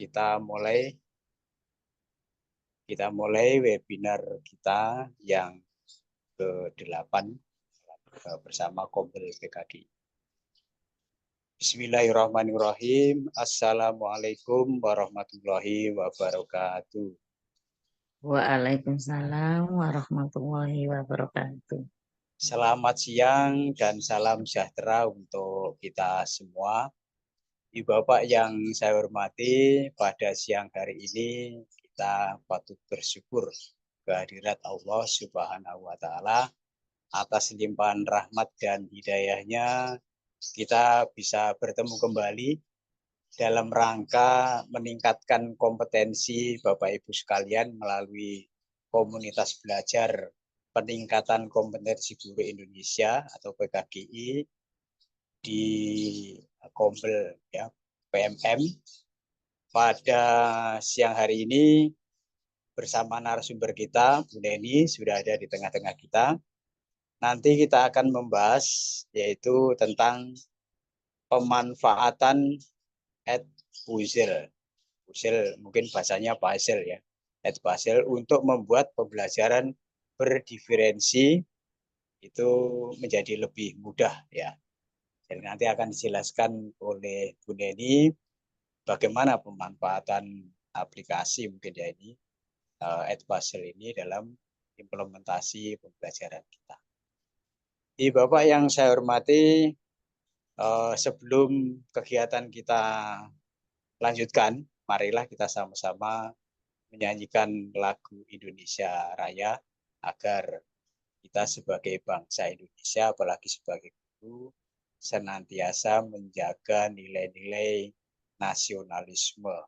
kita mulai webinar kita yang ke-8 bersama Kombel PKG. Bismillahirrahmanirrahim. Assalamualaikum warahmatullahi wabarakatuh. Waalaikumsalam warahmatullahi wabarakatuh. Selamat siang dan salam sejahtera untuk kita semua. Ibu Bapak yang saya hormati, pada siang hari ini kita patut bersyukur kehadirat Allah Subhanahu wa Ta'ala atas limpahan rahmat dan hidayahnya. Kita bisa bertemu kembali dalam rangka meningkatkan kompetensi Bapak Ibu sekalian melalui komunitas belajar peningkatan kompetensi guru Indonesia atau PKGI di Kombel ya, PMM. Pada siang hari ini bersama narasumber kita, Bu Neni sudah ada di tengah-tengah kita. Nanti kita akan membahas yaitu tentang pemanfaatan puzzle mungkin bahasanya puzzle ya, puzzle untuk membuat pembelajaran berdiferensi itu menjadi lebih mudah ya. Dan nanti akan dijelaskan oleh Bu Neni bagaimana pemanfaatan aplikasi mungkin ya ini puzzle ini dalam implementasi pembelajaran kita. Di Bapak yang saya hormati, sebelum kegiatan kita lanjutkan, marilah kita sama-sama menyanyikan lagu Indonesia Raya agar kita sebagai bangsa Indonesia, apalagi sebagai guru, senantiasa menjaga nilai-nilai nasionalisme.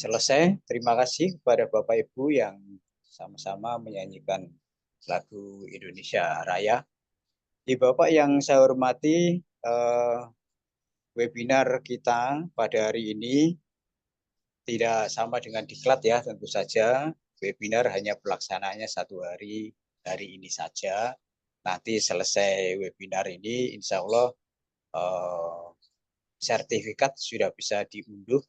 Selesai. Terima kasih kepada Bapak Ibu yang sama-sama menyanyikan lagu Indonesia Raya. Di Bapak yang saya hormati, webinar kita pada hari ini tidak sama dengan diklat ya, tentu saja. Webinar hanya pelaksanaannya 1 hari ini saja. Nanti selesai webinar ini, insya Allah sertifikat sudah bisa diunduh,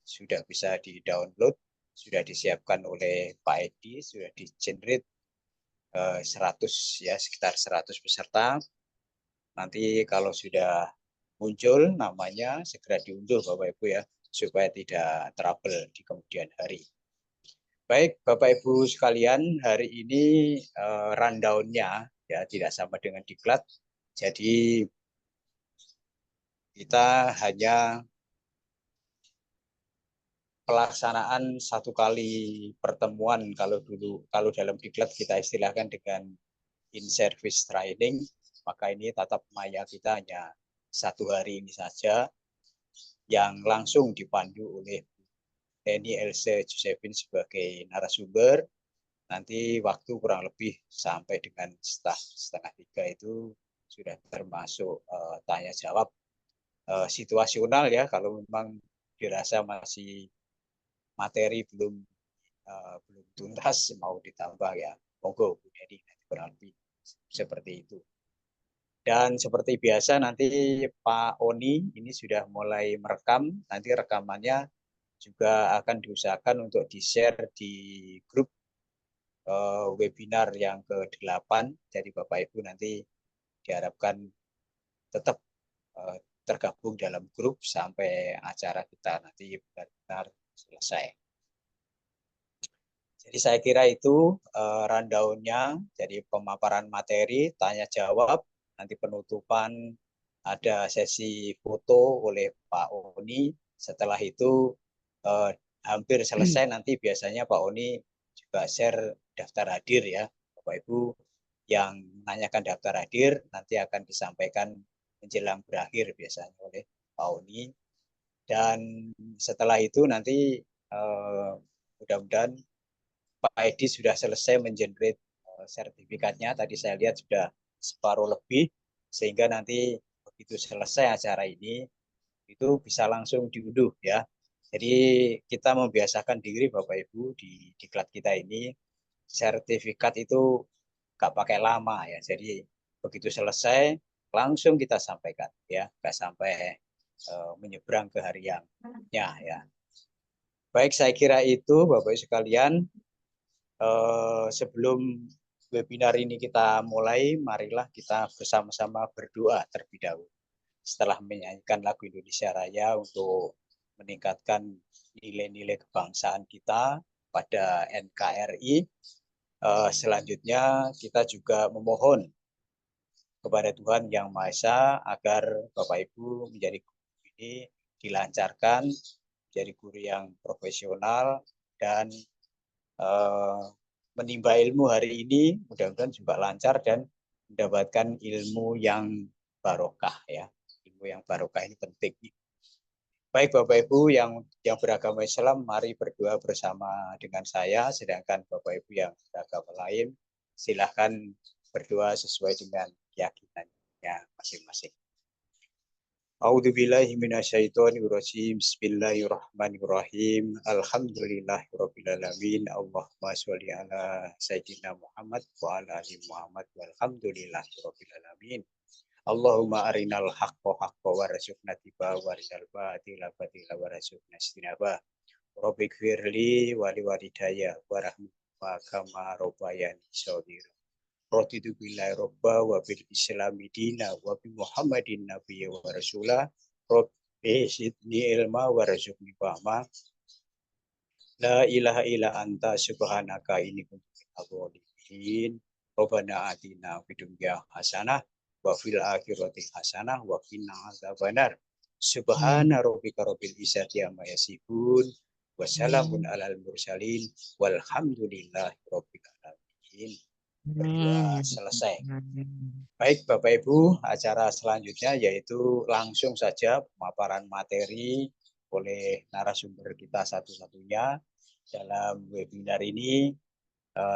sudah bisa di-download, sudah disiapkan oleh Pak Edi, sudah di-generate 100 ya, sekitar 100 peserta. Nanti kalau sudah muncul namanya segera diunduh Bapak Ibu ya, supaya tidak trouble di kemudian hari. Baik Bapak Ibu sekalian, hari ini rundown-nya ya, tidak sama dengan diklat. Jadi kita hanya pelaksanaan satu kali pertemuan, kalau dalam diklat kita istilahkan dengan in-service training, maka ini tatap maya kita hanya 1 hari ini saja, yang langsung dipandu oleh Eni Else Josephine sebagai narasumber. Nanti waktu kurang lebih sampai dengan setengah 3 itu sudah termasuk tanya jawab situasional ya. Kalau memang dirasa masih materi belum tuntas mau ditambah ya, monggo Bu Dedi, kurang lebih seperti itu. Dan seperti biasa nanti Pak Oni ini sudah mulai merekam, nanti rekamannya juga akan diusahakan untuk di-share di grup webinar yang ke-8. Jadi Bapak Ibu nanti diharapkan tetap tergabung dalam grup sampai acara kita nanti benar-benar selesai. Jadi saya kira itu rundown-nya, jadi pemaparan materi, tanya jawab, nanti penutupan ada sesi foto oleh Pak Oni. Setelah itu hampir selesai nanti biasanya Pak Oni juga share daftar hadir ya. Bapak Ibu yang menanyakan daftar hadir nanti akan disampaikan menjelang berakhir biasanya oleh Pak Oni. Dan setelah itu nanti mudah-mudahan Pak Edi sudah selesai mengenerate sertifikatnya. Tadi saya lihat sudah separuh lebih, sehingga nanti begitu selesai acara ini itu bisa langsung diunduh ya. Jadi kita membiasakan diri Bapak Ibu di diklat kita ini, sertifikat itu nggak pakai lama ya. Jadi begitu selesai langsung kita sampaikan ya, nggak sampai menyeberang ke hari yangnya ya. Baik, saya kira itu Bapak Ibu sekalian. Sebelum webinar ini kita mulai, marilah kita bersama-sama berdoa terlebih dahulu. Setelah menyanyikan lagu Indonesia Raya untuk meningkatkan nilai-nilai kebangsaan kita pada NKRI, selanjutnya kita juga memohon kepada Tuhan Yang Maha Esa agar Bapak Ibu menjadi guru ini dilancarkan, menjadi guru yang profesional dan menimba ilmu hari ini mudah-mudahan juga lancar dan mendapatkan ilmu yang barokah ya. Ilmu yang barokah ini penting. Baik Bapak Ibu yang beragama Islam, mari berdoa bersama dengan saya. Sedangkan Bapak Ibu yang beragama lain, silahkan berdoa sesuai dengan keyakinannya masing-masing. A'udzubillahi minasyaitonirrajim. Bismillahirrahmanirrahim. Alhamdulillahirabbil alamin. Allahumma sholli ala sayyidina Muhammad wa ala ali Muhammad walhamdulillahirabbil alamin. Allahumma arinal haqqo haqqo warzuqna tiba warinal batila batila warzuqna istinaba. Rabbighfirli wa liwalidayya warahmatullahi kama rabbayani shaghira. Raditu billahi robba wa bil islami dina wa bi muhammadin nabiyya wa rasulah. Rabbi zidni ilma wa rzuqni fahma. La ilaha illa anta subhanaka inni kuntu minadh dhalimin. Rabbana atina fid dunya hasanah wa fil akhirati hasanah wa qina adzabannar. Subhana rabbika rabbil izzati amma yasifun wa salamun alal mursalin walhamdulillahi rabbil alamin. Berdoa selesai. Baik Bapak Ibu, acara selanjutnya yaitu langsung saja pemaparan materi oleh narasumber kita satu-satunya dalam webinar ini.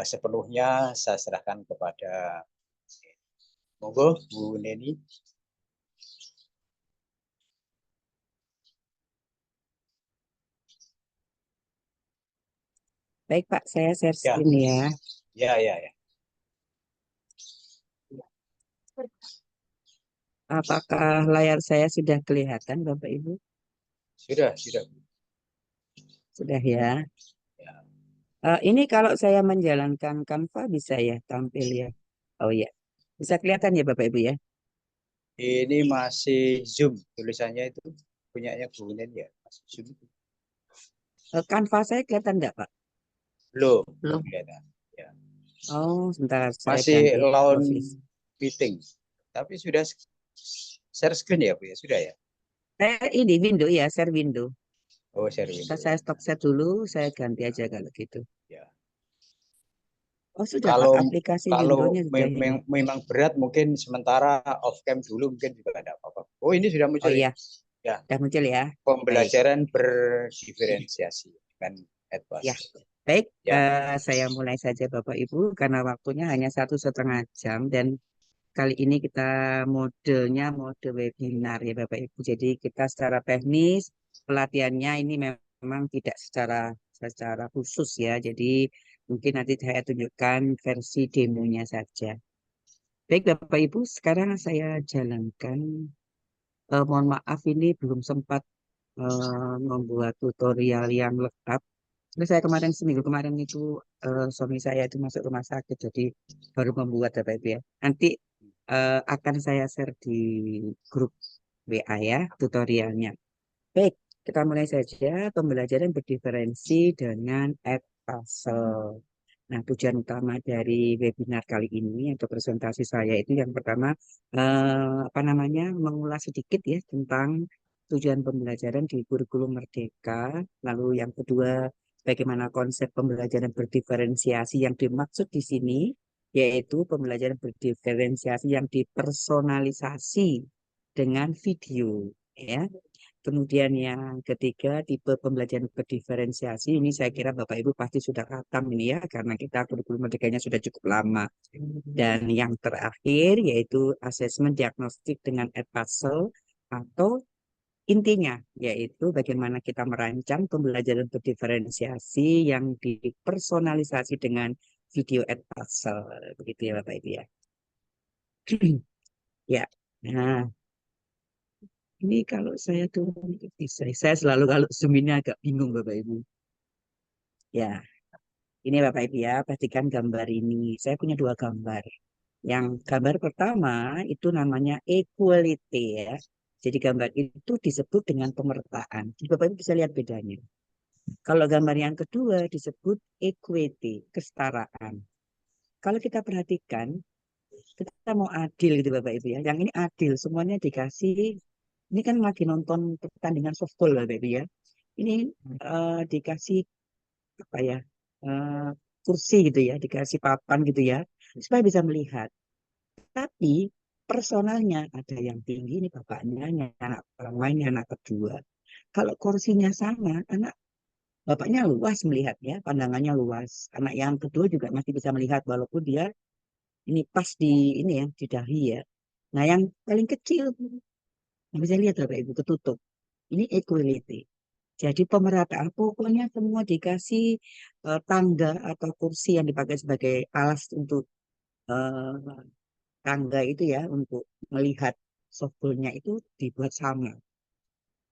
Sepenuhnya saya serahkan kepada monggo Bu Neni. Baik Pak, saya share screen ya. Ya. Apakah layar saya sudah kelihatan Bapak Ibu? Sudah. Sudah ya. Ya. Ini kalau saya menjalankan Canva bisa ya tampil ya. Oh ya, bisa kelihatan ya Bapak Ibu ya. Ini masih Zoom tulisannya itu punyanya Bu Neni ya, masih Zoom. Canva saya kelihatan enggak Pak? Belum kelihatan. Ya. Oh, sebentar saya Masih ganti lawn profil. meeting. Tapi sudah share screen ya, Bu ya? Sudah ya? Ini window ya, share window. Oh, share Ntar window saya ya. stop set dulu, saya ganti aja kalau gitu. Ya. Oh, sudah Kak, Kalau aplikasi kalau window-nya sudah ini. memang berat mungkin sementara off cam dulu mungkin juga ada apa-apa. Oh, ini sudah Oh muncul ini. iya, Ya, sudah muncul ya. Baik. pembelajaran berdiferensiasi dengan Ya, Edwas. baik. Ya, Saya mulai saja Bapak Ibu karena waktunya hanya 1,5 jam dan kali ini kita modenya mode webinar ya Bapak Ibu. Jadi kita secara teknis pelatihannya ini memang tidak secara khusus ya. Jadi mungkin nanti saya tunjukkan versi demonya saja. Baik Bapak Ibu, sekarang saya jalankan. Mohon maaf ini belum sempat membuat tutorial yang lengkap. Terus saya kemarin seminggu kemarin itu suami saya itu masuk rumah sakit, jadi baru membuat Bapak Ibu ya. Nanti akan saya share di grup WA ya tutorialnya. Baik, kita mulai saja pembelajaran berdiferensi dengan add puzzle. Nah, tujuan utama dari webinar kali ini atau presentasi saya itu yang pertama apa namanya mengulas sedikit ya tentang tujuan pembelajaran di kurikulum Merdeka. Lalu yang kedua, bagaimana konsep pembelajaran berdiferensiasi yang dimaksud di sini, yaitu pembelajaran berdiferensiasi yang dipersonalisasi dengan video, ya. Kemudian yang ketiga, tipe pembelajaran berdiferensiasi. Ini saya kira Bapak Ibu pasti sudah khatam ini ya, karena kita kurikulum merdekanya sudah cukup lama. Dan yang terakhir yaitu asesmen diagnostik dengan Edpuzzle atau intinya yaitu bagaimana kita merancang pembelajaran berdiferensiasi yang dipersonalisasi dengan video Edpuzzle. Begitu ya Bapak Ibu ya. Ya. Nah, ini kalau saya turun saya selalu kalau zoom ini agak bingung Bapak Ibu. Ya, ini Bapak Ibu ya, perhatikan gambar ini. Saya punya dua gambar. Yang gambar pertama itu namanya equality ya. Jadi gambar itu disebut dengan pemertaan. Jadi Bapak Ibu bisa lihat bedanya. Kalau gambar yang kedua disebut equity, kesetaraan. Kalau kita perhatikan, kita mau adil gitu Bapak Ibu ya. Yang ini adil, semuanya dikasih. Ini kan lagi nonton pertandingan softball Bapak Ibu ya. Ini dikasih apa ya eh, kursi gitu ya, dikasih papan gitu ya, supaya bisa melihat. Tapi personalnya ada yang tinggi ini bapaknya, yang anak orang lain yang anak kedua. Kalau kursinya sama, anak bapaknya luas melihatnya, pandangannya luas. Anak yang kedua juga masih bisa melihat walaupun dia ini pas di ini ya di dahi ya. Nah yang paling kecil nggak bisa lihat Bapak Ibu ketutup. Ini equality. Jadi pemerataan pokoknya semua dikasih tangga atau kursi yang dipakai sebagai alas untuk eh, tangga itu ya untuk melihat softballnya itu dibuat sama.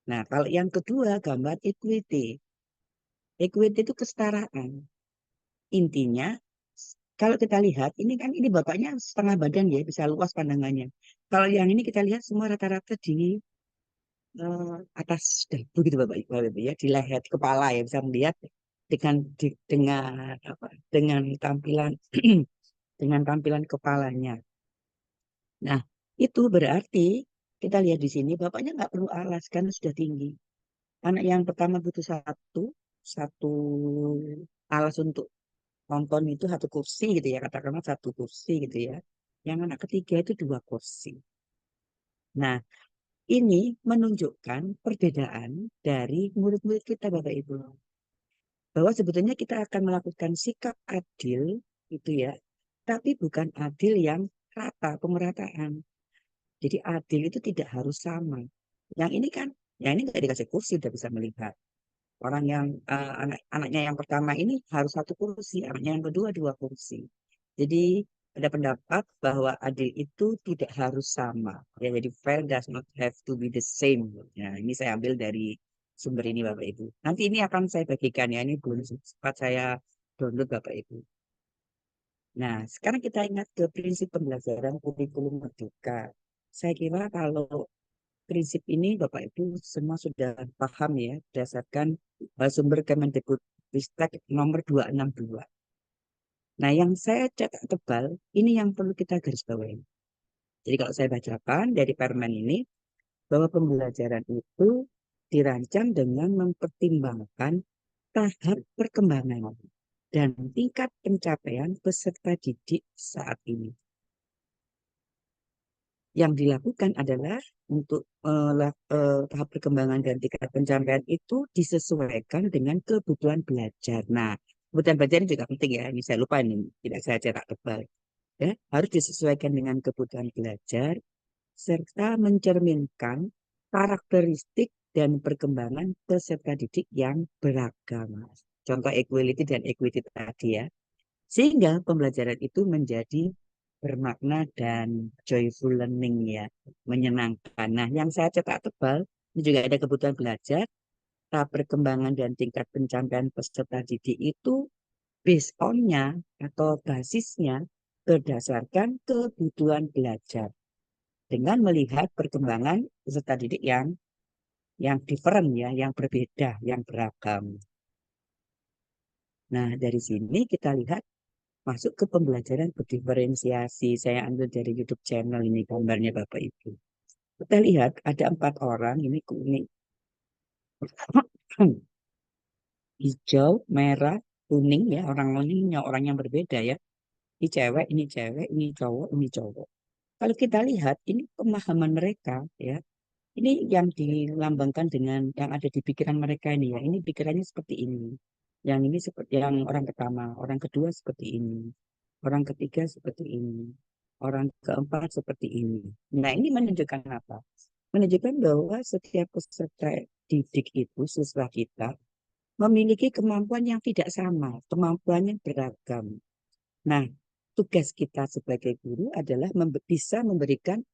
Nah, kalau yang kedua gambar equity. Equity itu kesetaraan. Intinya kalau kita lihat ini kan ini bapaknya setengah badan ya bisa luas pandangannya. Kalau yang ini kita lihat semua rata-rata di atas dagu gitu Bapak Ibu ya di leher di kepala ya bisa melihat dengan apa dengan tampilan dengan tampilan kepalanya. Nah, itu berarti kita lihat di sini bapaknya nggak perlu alas karena sudah tinggi. Anak yang pertama butuh satu alas untuk nonton itu satu kursi gitu ya, katakanlah satu kursi gitu ya. Yang anak ketiga itu dua kursi. Nah, ini menunjukkan perbedaan dari murid-murid kita Bapak Ibu. Bahwa sebetulnya kita akan melakukan sikap adil itu ya, tapi bukan adil yang rata, pemerataan. Jadi adil itu tidak harus sama. Yang ini kan, yang ini nggak dikasih kursi udah bisa melihat. Orang yang anaknya yang pertama ini harus satu kursi, anaknya yang kedua dua kursi. Jadi ada pendapat bahwa adil itu tidak harus sama. Ya, jadi fair does not have to be the same. Nah, ini saya ambil dari sumber ini Bapak Ibu. Nanti ini akan saya bagikan ya, ini belum sempat saya download Bapak Ibu. Nah, sekarang kita ingat ke prinsip pembelajaran kurikulum merdeka. Saya kira kalau prinsip ini Bapak Ibu semua sudah paham ya berdasarkan sumber Kemendikbudristek nomor 262. Nah, yang saya cetak tebal, ini yang perlu kita garis bawahi. Jadi kalau saya bacakan dari permen ini, bahwa pembelajaran itu dirancang dengan mempertimbangkan tahap perkembangan dan tingkat pencapaian peserta didik saat ini. Yang dilakukan adalah untuk tahap perkembangan dan tingkat pencapaian itu disesuaikan dengan kebutuhan belajar. Nah, kebutuhan belajar ini juga penting ya. Ini saya lupa ini, tidak saya cetak tebal. Ya, harus disesuaikan dengan kebutuhan belajar serta mencerminkan karakteristik dan perkembangan peserta didik yang beragam. Contoh equality dan equity tadi ya. Sehingga pembelajaran itu menjadi bermakna dan joyful learning ya, menyenangkan. Nah, yang saya cetak tebal, ini juga ada kebutuhan belajar, tahap perkembangan dan tingkat pencapaian peserta didik itu based on-nya atau basisnya berdasarkan kebutuhan belajar dengan melihat perkembangan peserta didik yang different ya, yang berbeda, yang beragam. Nah, dari sini kita lihat masuk ke pembelajaran berdiferensiasi. Saya ambil dari YouTube channel ini gambarnya Bapak Ibu. Kita lihat ada 4 orang, ini kuning, hijau, merah, kuning ya, orang yang berbeda ya. Ini cewek, ini cowok, ini cowok. Kalau kita lihat, ini pemahaman mereka ya. Ini yang dilambangkan dengan yang ada di pikiran mereka ini ya. Ini pikirannya seperti ini. Yang ini seperti yang orang pertama, orang kedua seperti ini. Orang ketiga seperti ini. Orang keempat seperti ini. Nah, ini menunjukkan apa? Menunjukkan bahwa setiap peserta didik itu, siswa kita, memiliki kemampuan yang tidak sama, kemampuannya beragam. Nah, tugas kita sebagai guru adalah bisa memberikan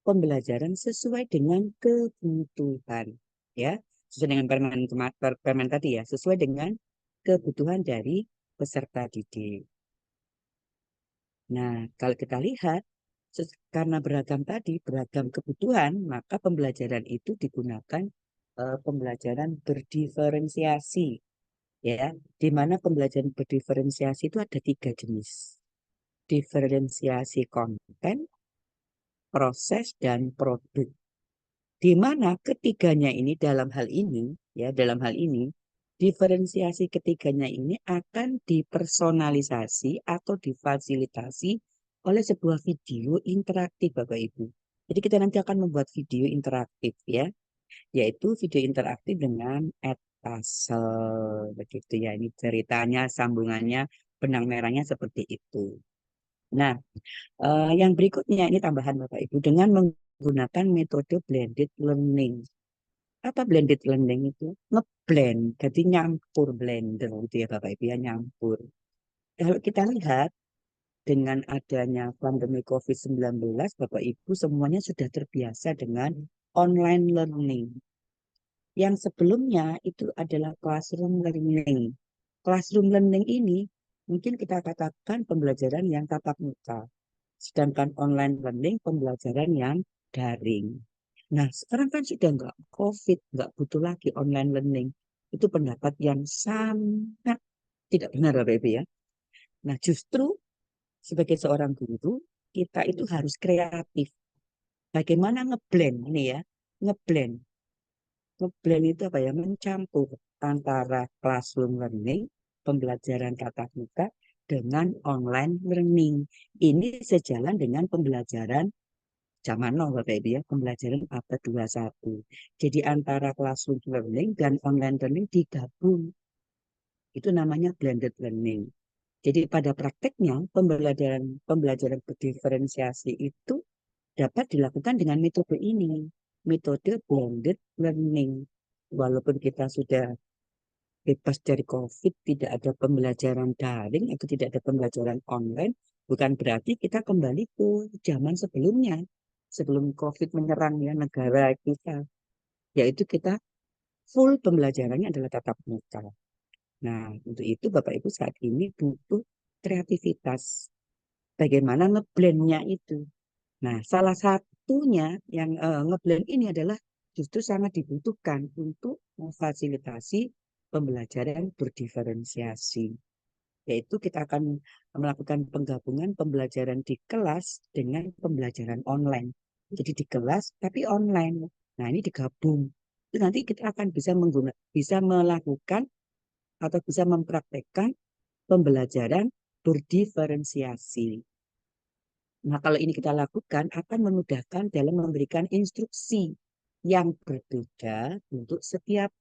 pembelajaran sesuai dengan kebutuhan, ya, sesuai dengan permen tadi ya, sesuai dengan kebutuhan dari peserta didik. Nah, kalau kita lihat karena beragam tadi, beragam kebutuhan, maka pembelajaran itu digunakan pembelajaran berdiferensiasi, ya, di mana pembelajaran berdiferensiasi itu ada 3 jenis, diferensiasi konten, proses, dan produk. Di mana ketiganya ini dalam hal ini, ya, dalam hal ini, diferensiasi ketiganya ini akan dipersonalisasi atau difasilitasi oleh sebuah video interaktif, Bapak Ibu. Jadi kita nanti akan membuat video interaktif ya, yaitu video interaktif dengan puzzle, begitu ya. Ini ceritanya, sambungannya, benang merahnya seperti itu. Nah, yang berikutnya ini tambahan Bapak Ibu dengan menggunakan metode blended learning. Apa blended learning itu? Ngeblend, jadi nyampur, blender gitu ya Bapak Ibu ya, nyampur. Kalau kita lihat dengan adanya pandemi COVID-19, Bapak Ibu semuanya sudah terbiasa dengan online learning. Yang sebelumnya itu adalah classroom learning. Classroom learning ini mungkin kita katakan pembelajaran yang tatap muka. Sedangkan online learning pembelajaran yang daring. Nah, sekarang kan sudah nggak COVID, nggak butuh lagi online learning. Itu pendapat yang sangat tidak benar, Bapak Ibu ya. Nah, justru sebagai seorang guru, kita itu harus kreatif. Bagaimana ngeblend ini ya, ngeblend. Ngeblend itu apa ya, mencampur antara classroom learning, pembelajaran tatap muka, dengan online learning. Ini sejalan dengan pembelajaran zaman now Bapak Ibu ya, pembelajaran abad 21. Jadi antara classroom learning dan online learning digabung. Itu namanya blended learning. Jadi pada prakteknya pembelajaran berdiferensiasi itu dapat dilakukan dengan metode ini, metode blended learning. Walaupun kita sudah bebas dari COVID, tidak ada pembelajaran daring atau tidak ada pembelajaran online, bukan berarti kita kembali ke zaman sebelumnya, sebelum COVID menyerang ya negara kita, yaitu kita full pembelajarannya adalah tatap muka. Nah, untuk itu Bapak Ibu saat ini butuh kreativitas. Bagaimana ngeblendnya itu. Nah, salah satunya yang ngeblend ini adalah justru sangat dibutuhkan untuk memfasilitasi pembelajaran berdiferensiasi. yaitu kita akan melakukan penggabungan pembelajaran di kelas dengan pembelajaran online. Jadi di kelas tapi online. Nah, ini digabung. Itu nanti kita akan bisa melakukan atau bisa mempraktekkan pembelajaran berdiferensiasi. Nah, kalau ini kita lakukan akan memudahkan dalam memberikan instruksi yang berbeda untuk setiap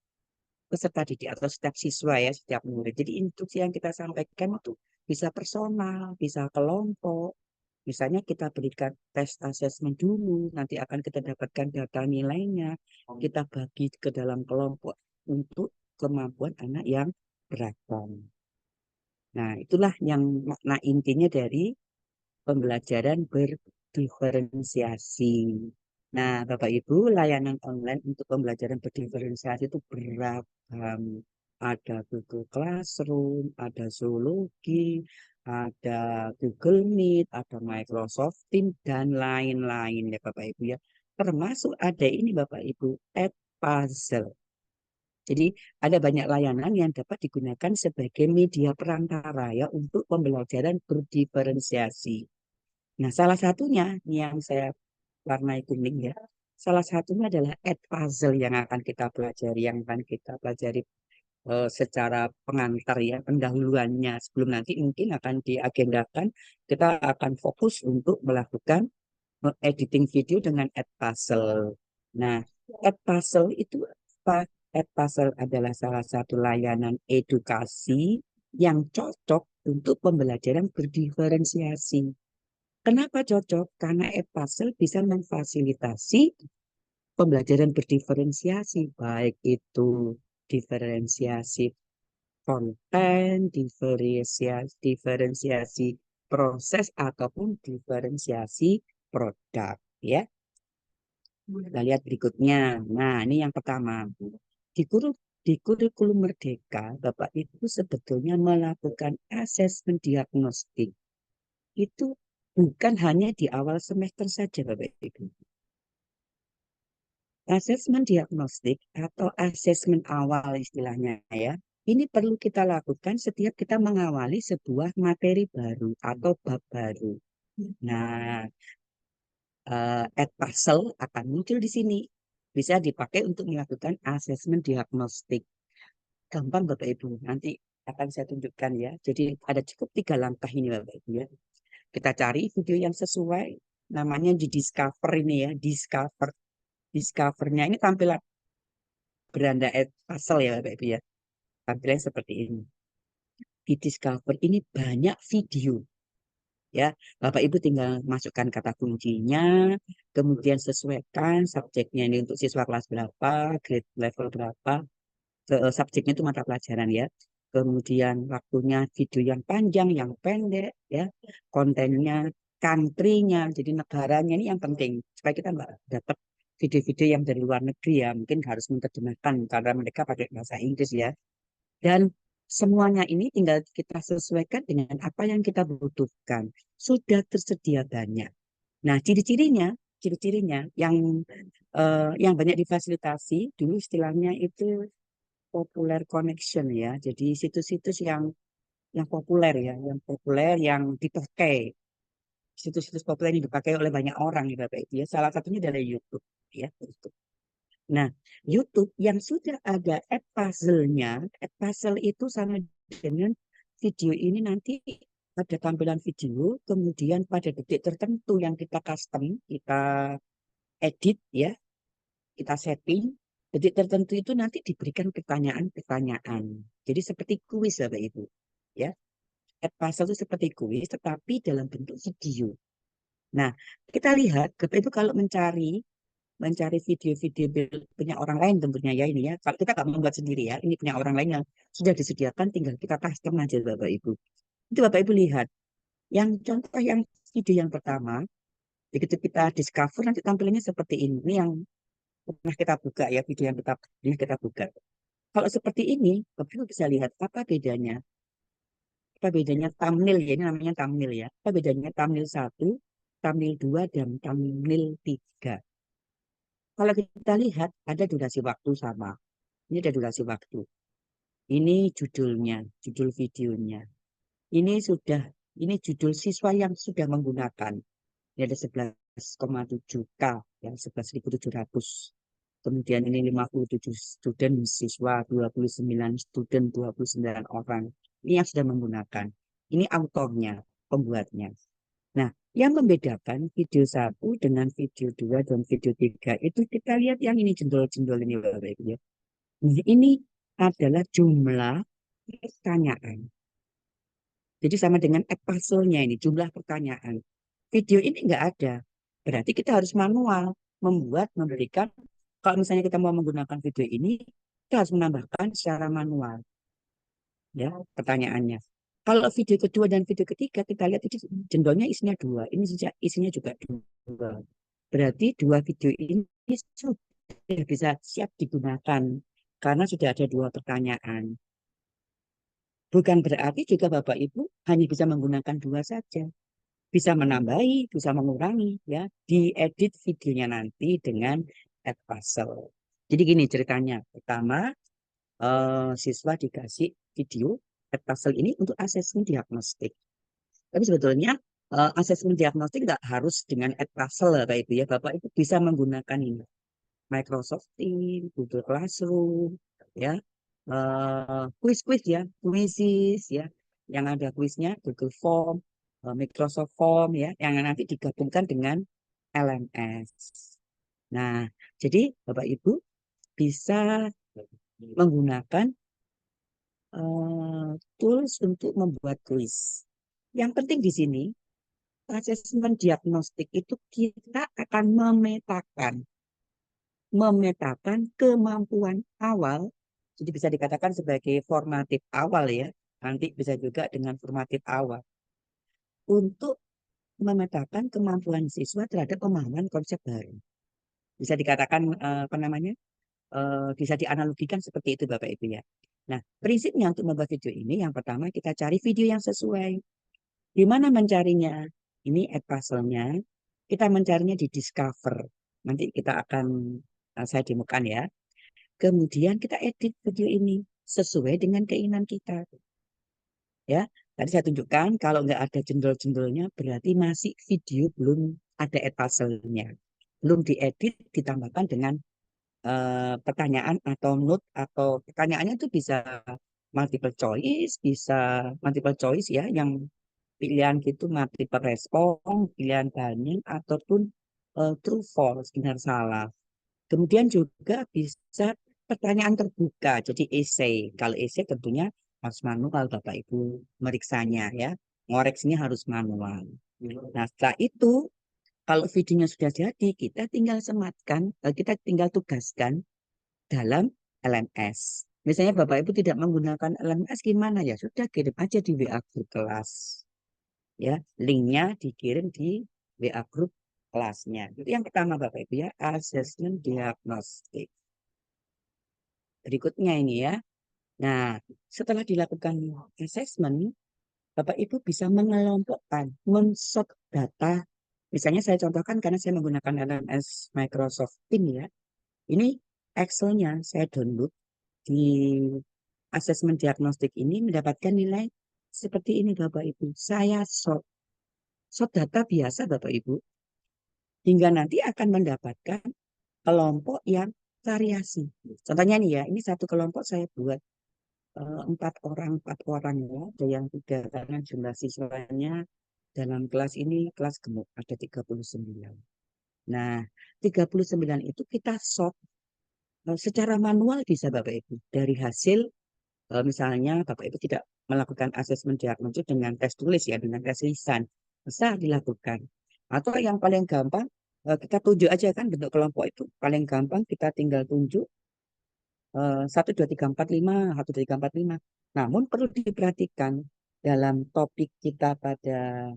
peserta didik atau setiap siswa ya, setiap murid. Jadi instruksi yang kita sampaikan itu bisa personal, bisa kelompok. Misalnya kita berikan tes asesmen dulu, nanti akan kita dapatkan data nilainya, kita bagi ke dalam kelompok untuk kemampuan anak yang beragam. Nah, itulah yang makna intinya dari pembelajaran berdiferensiasi. Nah, Bapak Ibu, layanan online untuk pembelajaran berdiferensiasi itu beragam. Ada Google Classroom, ada Zoologi, ada Google Meet, ada Microsoft Teams, dan lain-lain ya Bapak Ibu ya. Termasuk ada ini Bapak Ibu, Edpuzzle. Jadi ada banyak layanan yang dapat digunakan sebagai media perantara ya untuk pembelajaran berdiferensiasi. Nah, salah satunya yang saya warnai kuning ya. Salah satunya adalah Edpuzzle yang akan kita pelajari, secara pengantar ya, pendahuluannya. Sebelum nanti mungkin akan diagendakan, kita akan fokus untuk melakukan editing video dengan Edpuzzle. Nah, Edpuzzle itu apa? Edpuzzle adalah salah satu layanan edukasi yang cocok untuk pembelajaran berdiferensiasi. Kenapa cocok? Karena Edpuzzle bisa memfasilitasi pembelajaran berdiferensiasi, baik itu diferensiasi konten, diferensiasi proses, ataupun diferensiasi produk. Ya, kita lihat berikutnya. Nah, ini yang pertama. Di kurikulum Merdeka, Bapak Ibu sebetulnya melakukan asesmen diagnostik itu bukan hanya di awal semester saja, Bapak Ibu. Asesmen diagnostik atau asesmen awal istilahnya ya, ini perlu kita lakukan setiap kita mengawali sebuah materi baru atau bab baru. Nah, Edpuzzle akan muncul di sini. Bisa dipakai untuk melakukan asesmen diagnostik. Gampang Bapak Ibu, nanti akan saya tunjukkan ya. Jadi ada cukup 3 langkah ini Bapak Ibu ya. Kita cari video yang sesuai, namanya di Discover ini ya, Discover. Discovernya ini tampilan beranda Edpuzzle ya Bapak Ibu ya. Tampilan seperti ini. Di Discover ini banyak video ya. Bapak Ibu tinggal masukkan kata kuncinya, kemudian sesuaikan subjeknya ini untuk siswa kelas berapa, grade level berapa, subjeknya itu mata pelajaran ya. Kemudian waktunya video yang panjang, yang pendek ya, kontennya, country-nya, jadi negaranya ini yang penting supaya kita nggak dapat video-video yang dari luar negeri ya, mungkin harus menerjemahkan karena mereka pakai bahasa Inggris ya. Dan semuanya ini tinggal kita sesuaikan dengan apa yang kita butuhkan. Sudah tersedia banyak. Nah, ciri-cirinya yang banyak difasilitasi dulu istilahnya itu popular connection ya. Jadi situs-situs yang populer ya, yang dipakai. Situs-situs populer yang dipakai oleh banyak orang ya Bapak Ibu ya. Salah satunya adalah YouTube ya. Nah, YouTube yang sudah ada Edpuzzle-nya, Edpuzzle itu sama dengan video ini nanti ada tampilan video, kemudian pada detik tertentu yang kita custom, kita edit ya, kita setting, detik tertentu itu nanti diberikan pertanyaan-pertanyaan. Jadi seperti kuis Bapak Ibu. Ya, Edpuzzle itu seperti kuis tetapi dalam bentuk video. Nah, kita lihat Bapak Ibu kalau mencari video-video punya orang lain tentunya ya ini ya. Kalau kita nggak membuat sendiri ya, ini punya orang lain yang sudah disediakan, tinggal kita custom aja Bapak Ibu. Itu Bapak Ibu lihat. Yang contoh yang video yang pertama, begitu kita discover nanti tampilannya seperti ini. Ini yang pernah kita buka ya, video yang kita buka. Kalau seperti ini, Bapak Ibu bisa lihat apa bedanya. Apa bedanya thumbnail ya, ini namanya thumbnail ya. Apa bedanya thumbnail 1, thumbnail 2, dan thumbnail 3. Kalau kita lihat ada durasi waktu sama. Ini ada durasi waktu. Ini judulnya, judul videonya. ini judul siswa yang sudah menggunakan. Ini ada 11,7K, ya 11.700. Kemudian ini 57 student siswa, 29 student, 29 orang. Ini yang sudah menggunakan. Ini autornya, pembuatnya. Nah, yang membedakan video 1 dengan video 2 dan video 3 itu kita lihat yang ini jendol-jendol ini Bapak Ibu ya. Nah, ini adalah jumlah pertanyaan. Jadi sama dengan puzzle-nya ini, jumlah pertanyaan. Video ini nggak ada. Berarti kita harus manual, memberikan, kalau misalnya kita mau menggunakan video ini, kita harus menambahkan secara manual, ya, pertanyaannya. Kalau video kedua dan video ketiga, kita lihat itu jendolnya isinya 2, ini isinya juga 2. Berarti 2 video ini sudah bisa siap digunakan, karena sudah ada 2 pertanyaan. Bukan berarti juga Bapak Ibu hanya bisa menggunakan 2 saja. Bisa menambahi, bisa mengurangi, ya, diedit videonya nanti dengan add puzzle. Jadi gini ceritanya. Pertama, siswa dikasih video add puzzle ini untuk asesmen diagnostik. Tapi sebetulnya asesmen diagnostik nggak harus dengan add puzzle, Bapak Ibu ya. Bapak Ibu bisa menggunakan ini. Microsoft Teams, Google Classroom, ya, quiz-quiz ya, quizzes ya, yang ada kuisnya, Google Form, Microsoft Form ya, yang nanti digabungkan dengan LMS. Nah, jadi Bapak Ibu bisa menggunakan tools untuk membuat kuis. Yang penting di sini, asesmen diagnostik itu kita akan memetakan kemampuan awal, jadi bisa dikatakan sebagai formatif awal ya, nanti bisa juga dengan formatif awal, untuk memetakan kemampuan siswa terhadap pemahaman konsep baru. Bisa dikatakan apa namanya, bisa dianalogikan seperti itu Bapak Ibu ya. Nah, prinsipnya untuk membuat video ini, yang pertama kita cari video yang sesuai. Di mana mencarinya? Ini add puzzle-nya. Kita mencarinya di Discover. Nanti kita akan saya demokan ya. Kemudian kita edit video ini sesuai dengan keinginan kita. Ya, tadi saya tunjukkan kalau nggak ada jendol-jendolnya berarti masih video belum ada add puzzle-nya. Belum diedit ditambahkan dengan pertanyaan atau note, atau pertanyaannya itu bisa multiple choice ya, yang pilihan gitu multiple respon, pilihan banding ataupun true false, benar salah. Kemudian juga bisa pertanyaan terbuka, jadi essay. Kalau essay tentunya harus manual Bapak Ibu meriksanya ya. Ngoreksinya harus manual. Nah, setelah itu kalau videonya sudah jadi, kita tinggal sematkan, kita tinggal tugaskan dalam LMS. Misalnya Bapak Ibu tidak menggunakan LMS gimana ya? Sudah kirim aja di WA grup kelas. Ya, linknya dikirim di WA grup kelasnya. Itu yang pertama Bapak Ibu ya, asesmen diagnostik. Berikutnya ini ya. Nah, setelah dilakukan asesmen, Bapak Ibu bisa mengelompokkan, men-sort data. Misalnya saya contohkan karena saya menggunakan LMS Microsoft Teams ya. Ini Excel-nya saya download di asesmen diagnostik ini mendapatkan nilai seperti ini Bapak Ibu. Saya sort data biasa Bapak Ibu. Hingga nanti akan mendapatkan kelompok yang variasi. Contohnya nih ya, ini satu kelompok saya buat 4 orang ya, ada yang 3 karena jumlah siswanya dalam kelas ini kelas gemuk ada 39. Nah, 39 itu kita sort secara manual bisa Bapak Ibu. Dari hasil misalnya Bapak Ibu tidak melakukan asesmen diagnostik dengan tes tulis ya, dengan tes lisan, bisa dilakukan. Atau yang paling gampang kita tunjuk aja kan bentuk kelompok itu. Paling gampang kita tinggal tunjuk 1, 2, 3, 4, 5, 1, 2, 3, 4, 5. Namun perlu diperhatikan dalam topik kita pada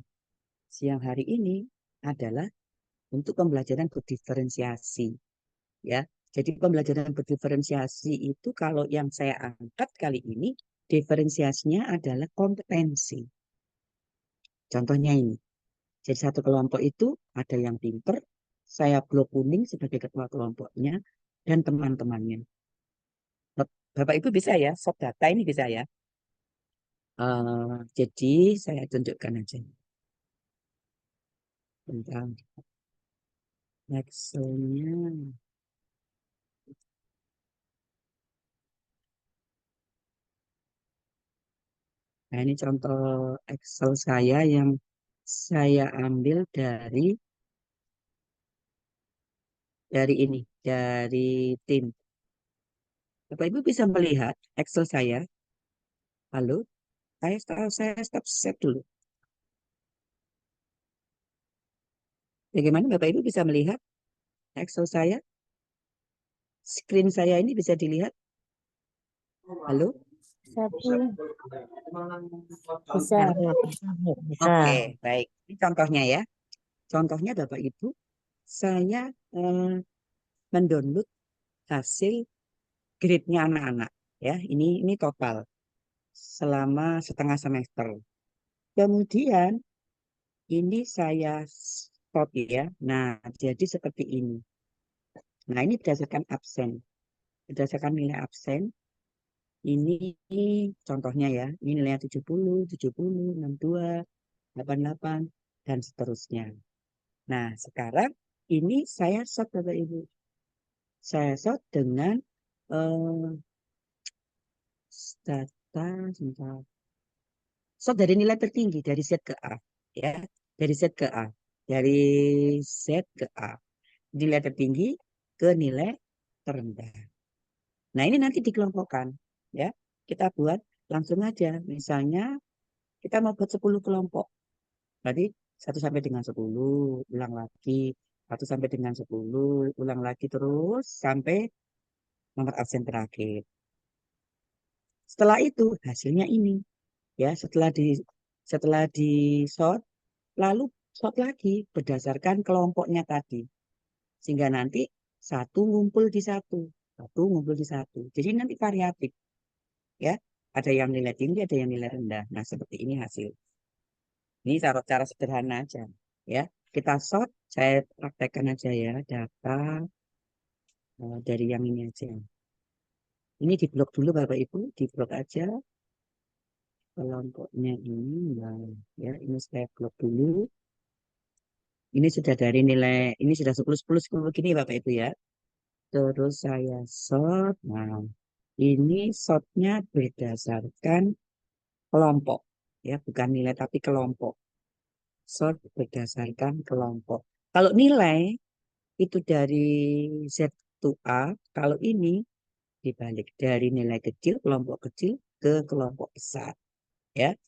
siang hari ini adalah untuk pembelajaran berdiferensiasi. Ya, jadi pembelajaran berdiferensiasi itu kalau yang saya angkat kali ini diferensiasinya adalah kompetensi. Contohnya ini. Jadi satu kelompok itu ada yang pinter, saya blok kuning sebagai ketua kelompoknya dan teman-temannya. Bapak Ibu bisa ya, soft data ini bisa ya. Jadi saya tunjukkan aja tentang Excelnya. Nah, ini contoh Excel saya yang saya ambil dari tim. Bapak Ibu bisa melihat Excel saya. Halo, saya stop share dulu. Bagaimana Bapak Ibu bisa melihat Excel saya? Screen saya ini bisa dilihat? Halo? Satu bisa. Bisa. Oke, baik. Ini contohnya ya. Contohnya Bapak Ibu, saya mendownload hasil grade-nya anak-anak. Ya, ini total selama setengah semester. Kemudian ini saya stop ya. Nah, jadi seperti ini. Nah, ini berdasarkan absen. Berdasarkan nilai absen, ini contohnya ya. Ini nilainya 70, 70, 62, 88, dan seterusnya. Nah, sekarang ini saya sort Bapak Ibu. Saya sort dengan eh, data, sebentar. Sort dari nilai tertinggi, dari Z ke A. Ya, dari Z ke A. Dari Z ke A. Nilai tertinggi ke nilai terendah. Nah, ini nanti dikelompokkan. Ya, kita buat langsung aja. Misalnya, kita mau buat 10 kelompok. Berarti 1 sampai dengan 10, ulang lagi. 1 sampai dengan 10, ulang lagi terus sampai nomor absen terakhir. Setelah itu hasilnya ini. Ya, setelah di sort, lalu sort lagi berdasarkan kelompoknya tadi. Sehingga nanti satu ngumpul di satu, satu ngumpul di satu. Jadi nanti variatif, ya. Ada yang nilai tinggi, ada yang nilai rendah. Nah, seperti ini hasil. Ini cara sederhana aja, ya. Kita sort, saya praktekkan aja ya, data dari yang ini aja. Ini di blok dulu Bapak Ibu, di blok aja kelompoknya ini, ya. Ini saya blok dulu. Ini sudah dari nilai, ini sudah 10, 10, 10 begini Bapak Ibu ya. Terus saya sort. Nah, ini sortnya berdasarkan kelompok. Ya, bukan nilai tapi kelompok. Sort berdasarkan kelompok. Kalau nilai itu dari Z to A, kalau ini dibalik dari nilai kecil, kelompok kecil ke kelompok besar. Ya,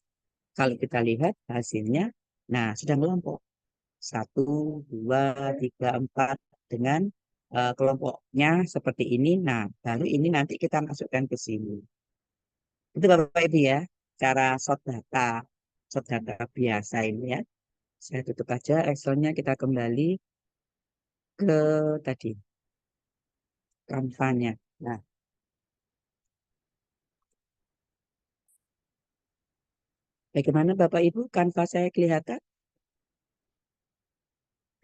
kalau kita lihat hasilnya, nah sudah kelompok. 1, 2, 3, 4 dengan kelompoknya seperti ini. Nah, baru ini nanti kita masukkan ke sini. Itu Bapak Ibu ya, cara sort data biasa ini ya. Saya tutup aja Excelnya, kita kembali ke tadi, kampanye. Nah, bagaimana Bapak Ibu, kanvas saya kelihatan?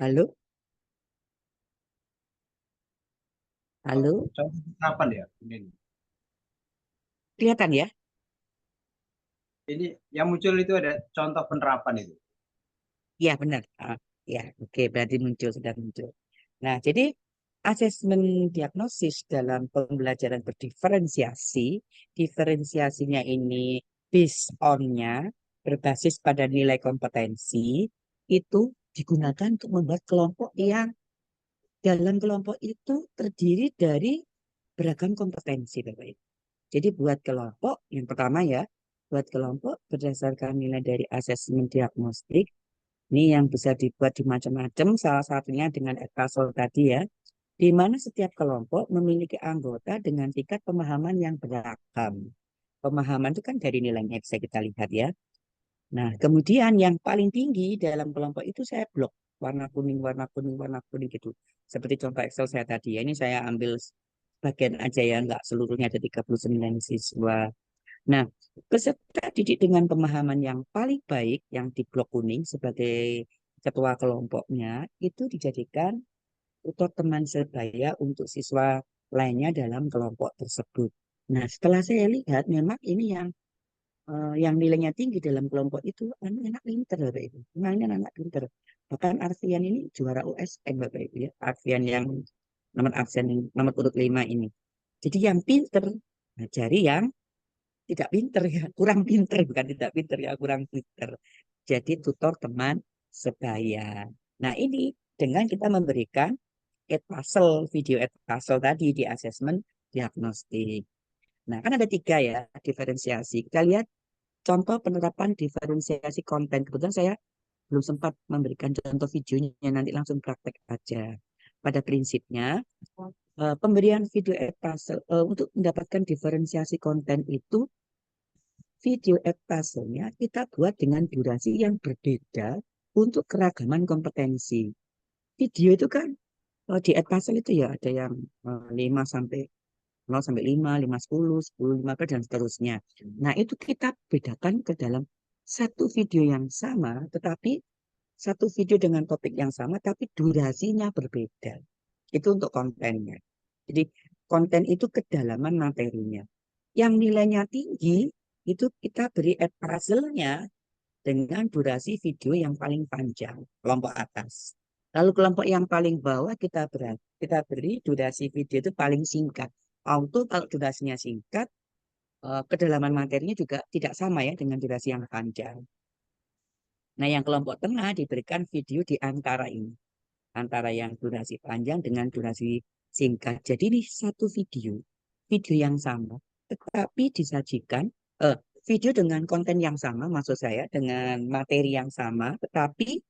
Halo? Halo? Contoh penerapan ya ini. Kelihatan ya? Ini yang muncul itu ada contoh penerapan itu. Iya benar. Ya, oke, berarti sudah muncul. Nah, jadi asesmen diagnosis dalam pembelajaran berdiferensiasi, diferensiasinya ini based on-nya berbasis pada nilai kompetensi, itu digunakan untuk membuat kelompok yang dalam kelompok itu terdiri dari beragam kompetensi, Bapak Ibu. Jadi buat kelompok, yang pertama ya, buat kelompok berdasarkan nilai dari asesmen diagnostik, ini yang bisa dibuat di macam-macam, salah satunya dengan Edcastle tadi ya, di mana setiap kelompok memiliki anggota dengan tingkat pemahaman yang beragam. Pemahaman itu kan dari nilainya bisa kita lihat ya. Nah, kemudian yang paling tinggi dalam kelompok itu saya blok warna kuning, warna kuning, warna kuning gitu. Seperti contoh Excel saya tadi ya, ini saya ambil bagian aja ya, nggak seluruhnya ada 39 siswa. Nah, peserta didik dengan pemahaman yang paling baik yang di blok kuning sebagai ketua kelompoknya itu dijadikan tutor teman sebaya untuk siswa lainnya dalam kelompok tersebut. Nah, setelah saya lihat memang ini yang yang nilainya tinggi dalam kelompok itu anak-anak pinter Bapak Ibu. Mainnya anak pinter. Bahkan Arfian ini juara USM Bapak Ibu ya. Arfian yang nomor absen nomor urut 5 ini. Jadi yang pinter ngajari yang tidak pinter ya, kurang pinter bukan tidak pinter ya, kurang pinter. Jadi tutor teman sebaya. Nah, ini dengan kita memberikan Edpuzzle, video Edpuzzle tadi di asesmen diagnostik. Nah, kan ada 3 ya diferensiasi. Kita lihat contoh penerapan diferensiasi konten. Kebetulan saya belum sempat memberikan contoh videonya, nanti langsung praktek aja. Pada prinsipnya, pemberian video Edpuzzle untuk mendapatkan diferensiasi konten itu, video Edpuzzle-nya kita buat dengan durasi yang berbeda untuk keragaman kompetensi. Video itu kan di Edpuzzle itu ya ada yang 5 sampai 0 sampai 5, 5, 10, 10, 15, dan seterusnya. Nah, itu kita bedakan ke dalam satu video yang sama, tetapi satu video dengan topik yang sama, tapi durasinya berbeda. Itu untuk kontennya. Jadi, konten itu kedalaman materinya. Yang nilainya tinggi, itu kita beri puzzle-nya dengan durasi video yang paling panjang, kelompok atas. Lalu kelompok yang paling bawah kita beri durasi video itu paling singkat. Auto kalau durasinya singkat, kedalaman materinya juga tidak sama ya dengan durasi yang panjang. Nah, yang kelompok tengah diberikan video di antara ini. Antara yang durasi panjang dengan durasi singkat. Jadi ini satu video. Video yang sama. Tetapi disajikan, video dengan konten yang sama, maksud saya, dengan materi yang sama, tetapi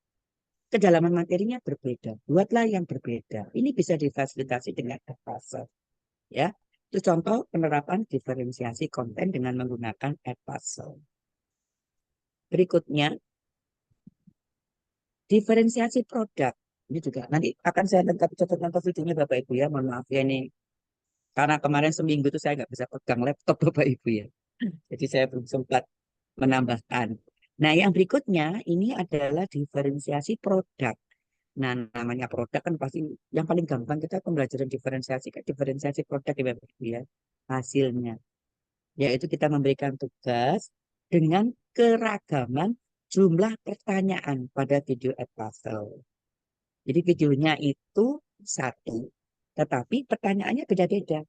kedalaman materinya berbeda. Buatlah yang berbeda. Ini bisa difasilitasi dengan Edpuzzle. Ya, itu contoh penerapan diferensiasi konten dengan menggunakan Edpuzzle. Berikutnya, diferensiasi produk. Ini juga nanti akan saya lengkapi contoh-contoh videonya Bapak Ibu ya. Mohon maaf ya ini. Karena kemarin seminggu itu saya nggak bisa pegang laptop Bapak Ibu ya. Jadi saya belum sempat menambahkan. Nah, yang berikutnya ini adalah diferensiasi produk. Nah, namanya produk kan pasti yang paling gampang kita pembelajaran diferensiasi kan diferensiasi produk ya Bapak Ibu ya. Hasilnya yaitu kita memberikan tugas dengan keragaman jumlah pertanyaan pada video Edpuzzle. Jadi videonya itu satu, tetapi pertanyaannya beda-beda.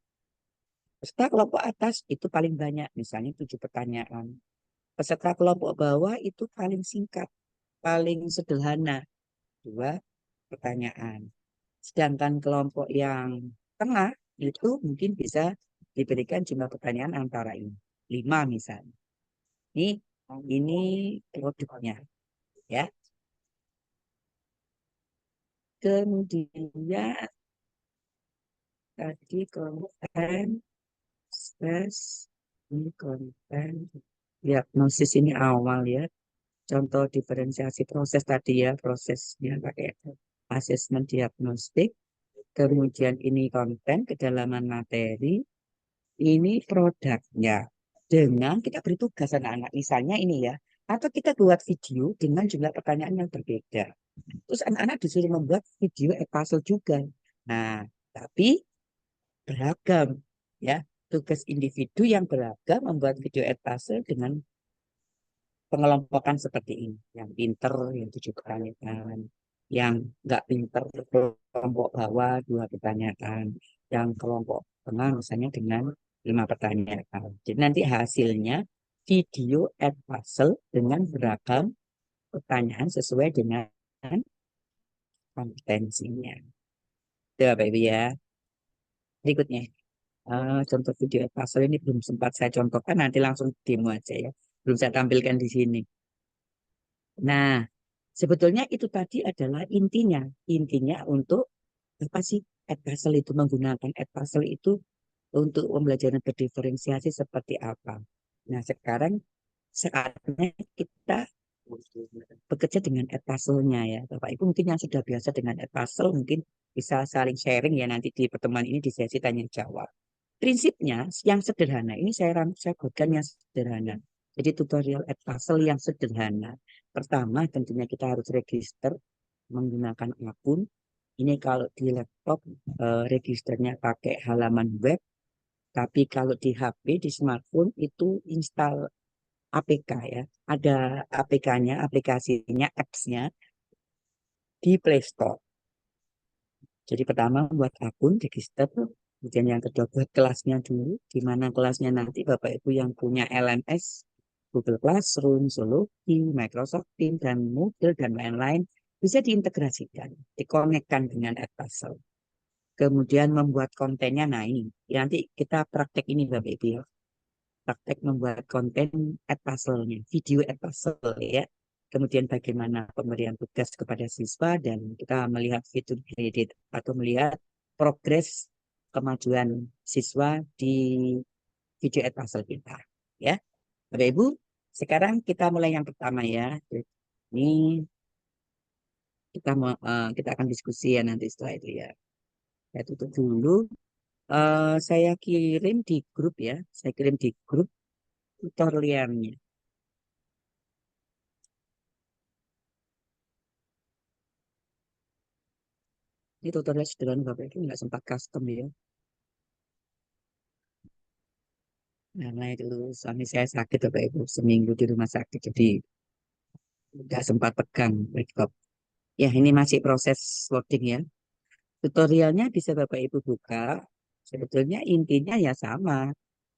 Peserta kelompok atas itu paling banyak, misalnya 7 pertanyaan. Peserta kelompok bawah itu paling singkat, paling sederhana, 2 pertanyaan. Sedangkan kelompok yang tengah itu mungkin bisa diberikan jumlah pertanyaan antara ini, 5 misalnya. Ini produknya, ya. Kemudian tadi konten, stres, ini konten, diagnosis ini awal ya. Contoh diferensiasi proses tadi ya, prosesnya pakai asesmen diagnostik. Kemudian ini konten, kedalaman materi, ini produknya. Dengan kita beri tugas anak-anak, misalnya ini ya, atau kita buat video dengan jumlah pertanyaan yang berbeda. Terus anak-anak disuruh membuat video Edpuzzle juga. Nah, tapi beragam ya. Tugas individu yang beragam membuat video Edpuzzle dengan pengelompokan seperti ini. Yang pinter, yang 7 pertanyaan. Yang nggak pinter, kelompok bawah 2 pertanyaan. Yang kelompok tengah misalnya dengan 5 pertanyaan. Jadi nanti hasilnya video Edpuzzle dengan beragam pertanyaan sesuai dengan kompetensinya. Itu Bapak Ibu ya. Berikutnya, contoh video Edpuzzle ini belum sempat saya contohkan, nanti langsung demo aja ya. Belum saya tampilkan di sini. Nah, sebetulnya itu tadi adalah intinya. Intinya untuk apa sih Edpuzzle itu, menggunakan Edpuzzle itu untuk pembelajaran berdiferensiasi seperti apa. Nah, sekarang saatnya kita bekerja dengan Edpuzzle-nya ya. Bapak Ibu mungkin yang sudah biasa dengan Edpuzzle mungkin bisa saling sharing ya nanti di pertemuan ini di sesi tanya jawab. Prinsipnya yang sederhana, ini saya buatkan yang sederhana. Jadi tutorial Edpuzzle yang sederhana. Pertama tentunya kita harus register menggunakan akun. Ini kalau di laptop registernya pakai halaman web. Tapi kalau di HP, di smartphone itu install APK ya. Ada APK-nya, aplikasinya, apps-nya di Play Store. Jadi pertama buat akun, register. Kemudian yang kedua buat kelasnya dulu. Di mana kelasnya nanti Bapak Ibu yang punya LMS, Google Classroom, Soloki, Microsoft Teams, dan Moodle, dan lain-lain. Bisa diintegrasikan, dikonekkan dengan Edpuzzle. Kemudian membuat kontennya, nah ini. Nanti kita praktek ini Bapak Ibu ya. Praktek membuat konten Edpuzzle-nya, video Edpuzzle ya. Kemudian bagaimana pemberian tugas kepada siswa dan kita melihat fitur kredit atau melihat progres kemajuan siswa di video Edpuzzle kita. Ya, Bapak Ibu, sekarang kita mulai yang pertama ya. Ini kita akan diskusi ya nanti setelah itu ya. Saya tutup dulu. Saya kirim di grup ya. Saya kirim di grup tutorialnya. Ini tutorial sederhana Bapak Ibu, nggak sempat custom ya. Karena itu suami saya sakit Bapak Ibu, seminggu di rumah sakit, jadi nggak sempat pegang laptop. Ya, ini masih proses loading ya. Tutorialnya bisa Bapak Ibu buka. Sebetulnya intinya ya sama.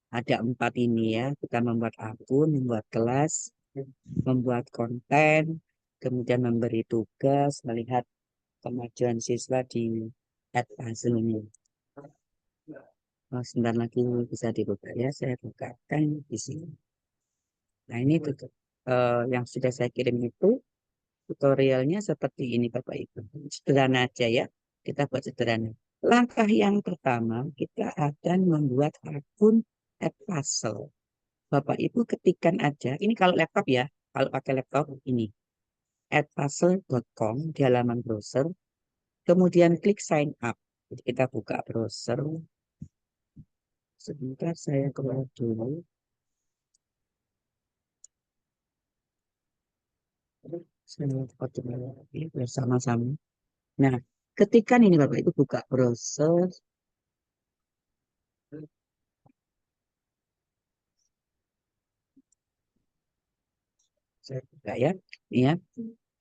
Ada 4 ini ya. Kita membuat akun, membuat kelas, membuat konten, kemudian memberi tugas, melihat kemajuan siswa di Edpuzzle ini. Oh, sebentar lagi bisa dibuka ya. Saya bukakan di sini. Nah, ini tutup. Yang sudah saya kirim itu tutorialnya seperti ini Bapak Ibu. Sederhana aja ya. Kita buat sederhana. Langkah yang pertama, kita akan membuat akun Edpuzzle. Bapak Ibu ketikkan aja. Ini kalau laptop ya. Kalau pakai laptop ini. Edpuzzle.com di halaman browser. Kemudian klik sign up. Jadi kita buka browser. Sebentar saya keluar dulu. Saya foto lagi bersama-sama. Nah, ketika ini Bapak Ibu buka browser, saya buka ya, ini ya.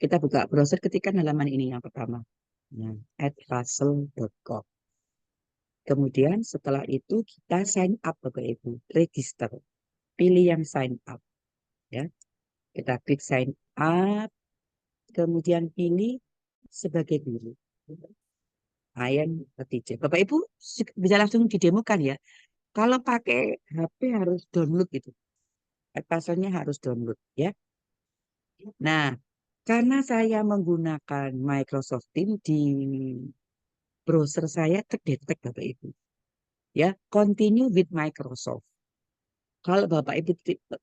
Kita buka browser, ketika halaman ini yang pertama. Nah, @puzzle.com. Kemudian setelah itu kita sign up Bapak Ibu, register. Pilih yang sign up ya. Kita klik sign up, kemudian pilih sebagai guru. I am a teacher. Bapak Ibu bisa langsung didemokan ya. Kalau pakai HP harus download gitu. Puzzle-nya harus download ya. Nah, karena saya menggunakan Microsoft Teams di browser saya terdetek Bapak Ibu. Ya, continue with Microsoft. Kalau Bapak Ibu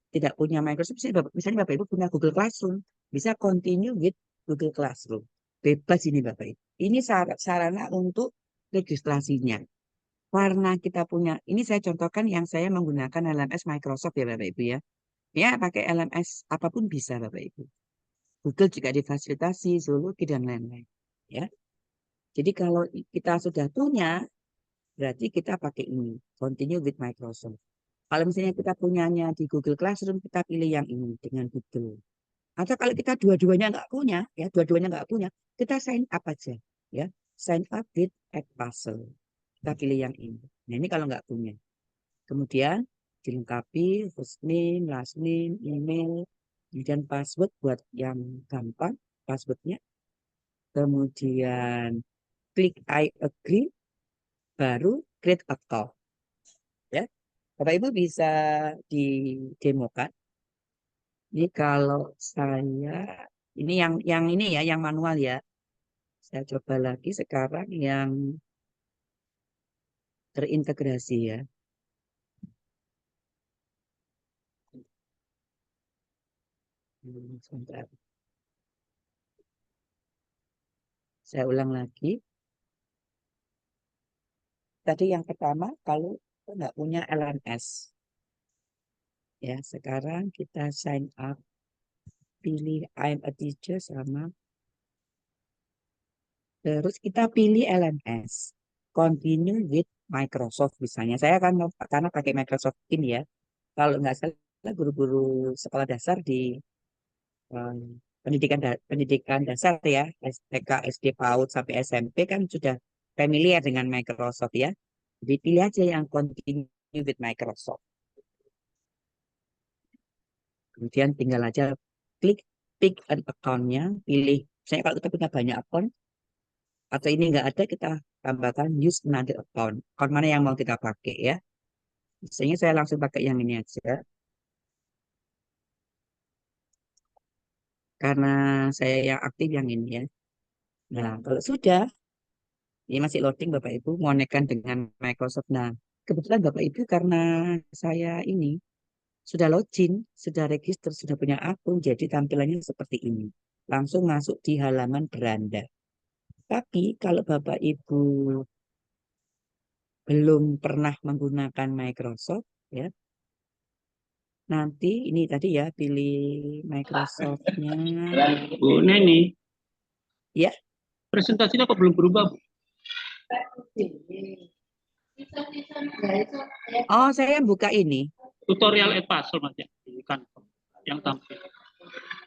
tidak punya Microsoft, misalnya Bapak Ibu punya Google Classroom, bisa continue with Google Classroom. Bebas ini Bapak Ibu. Ini sarana untuk registrasinya. Karena kita punya, ini saya contohkan yang saya menggunakan LMS Microsoft ya Bapak Ibu ya. Ya, pakai LMS apapun bisa Bapak Ibu. Google juga difasilitasi, Zoologi dan lain-lain. Ya. Jadi kalau kita sudah punya, berarti kita pakai ini, continue with Microsoft. Kalau misalnya kita punyanya di Google Classroom, kita pilih yang ini dengan Google. Atau kalau kita dua-duanya nggak punya, ya dua-duanya nggak punya, kita sign up aja, ya sign up with Edpuzzle. Kita pilih yang ini. Nah ini kalau nggak punya. Kemudian dilengkapi first name, last name, email, kemudian password buat yang gampang passwordnya. Kemudian klik I agree, baru create account. Ya, Bapak Ibu bisa didemokan. Ini kalau saya, ini yang ini ya, yang manual ya. Saya coba lagi sekarang yang terintegrasi ya. Sebentar. Saya ulang lagi. Tadi yang pertama, kalau nggak punya LMS. Ya, sekarang kita sign up. Pilih I'm a teacher sama. Terus kita pilih LMS. Continue with Microsoft misalnya. Saya kan karena pakai Microsoft Teams ya. Kalau nggak salah guru-guru sekolah dasar di eh, pendidikan dasar ya, TK, SD, PAUD sampai SMP kan sudah familiar dengan Microsoft ya. Jadi pilih aja yang continue with Microsoft. Kemudian tinggal aja klik pick an account-nya, pilih. Misalnya kalau kita punya banyak akun atau ini nggak ada, kita tambahkan use another account. Account mana yang mau kita pakai ya. Misalnya saya langsung pakai yang ini aja. Karena saya yang aktif yang ini ya. Nah, kalau sudah, ini masih loading Bapak Ibu, mengonekkan dengan Microsoft. Nah, kebetulan Bapak Ibu karena saya ini sudah login, sudah register, sudah punya akun, jadi tampilannya seperti ini. Langsung masuk di halaman beranda. Tapi kalau Bapak Ibu belum pernah menggunakan Microsoft, ya, nanti ini tadi ya, pilih Microsoft-nya. Bu Neni, Ya, presentasinya kok belum berubah, Bu? oh saya buka ini. Tutorial Edpuzzle Mas ya, di kantor yang tampil.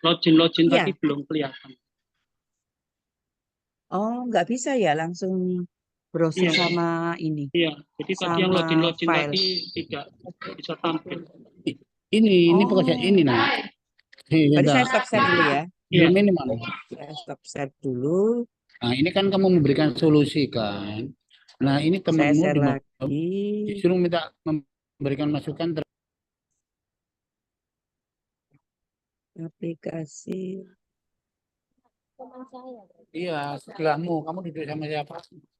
Login Iya. tadi belum kelihatan. Oh, nggak bisa ya langsung browsing Iya. sama ini, Iya, jadi tadi yang sama login file. tadi tidak bisa tampil. Ini Oh, pekerjaan ini nah. berarti saya Tidak. stop share dulu ya. Iya, Belum ini mana? Saya stop share dulu. Nah, ini kan kamu memberikan solusi kan. Nah, ini Saya temanmu share lagi. disuruh minta memberikan masukan Aplikasi. iya, sebelahmu. Kamu duduk sama siapa?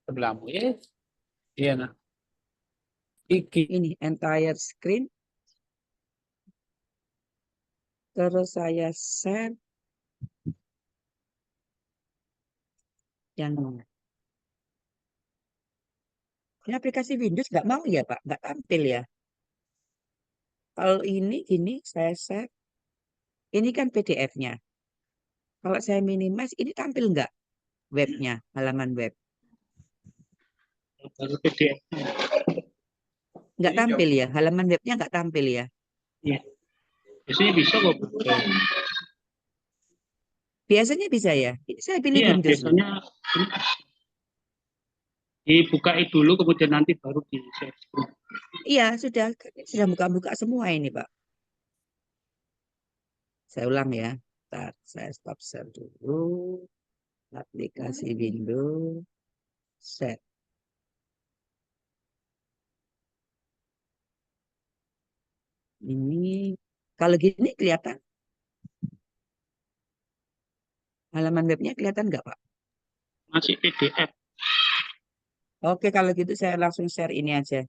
Sebelahmu. Yes. Iya, nah. Iki. Ini entire screen. Terus saya share yang ini aplikasi Windows nggak mau ya Pak, nggak tampil ya. Kalau ini saya share. Ini kan PDF-nya. Kalau saya minimize, ini tampil nggak webnya, halaman web? baru PDF. Nggak tampil ya, halaman webnya nggak tampil ya. Iya. Biasanya bisa kok, Bu. Biasanya bisa ya. Ini saya pilih Iya, Windows loh. biasanya dibukain dulu kemudian nanti baru di-share screen. Iya, sudah buka-buka semua ini, Pak. Saya ulang ya. Bentar, saya stop share dulu. Aplikasi Windows. Share. Ini kalau gini kelihatan halaman webnya kelihatan nggak, Pak? Masih PDF. Oke, kalau gitu saya langsung share ini aja.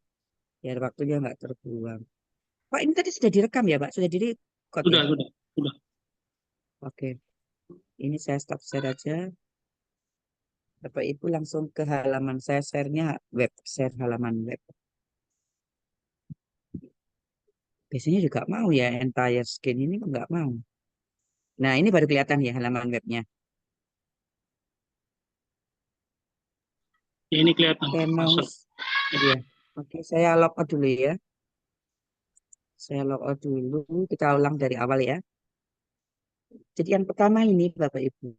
Biar waktunya nggak terbuang. Pak, ini tadi sudah direkam ya, Pak? Sudah direkod ya? Sudah. Oke. Ini saya stop share aja. Bapak Ibu langsung ke halaman saya share-nya web, share halaman web. Biasanya juga mau ya entire screen ini kok nggak mau. Nah, ini baru kelihatan ya halaman webnya. Ya, ini kelihatan. Oke, Masuk. mouse. Iya. Oke, saya log out dulu ya. Saya log out dulu. Kita ulang dari awal ya. Jadi yang pertama ini Bapak Ibu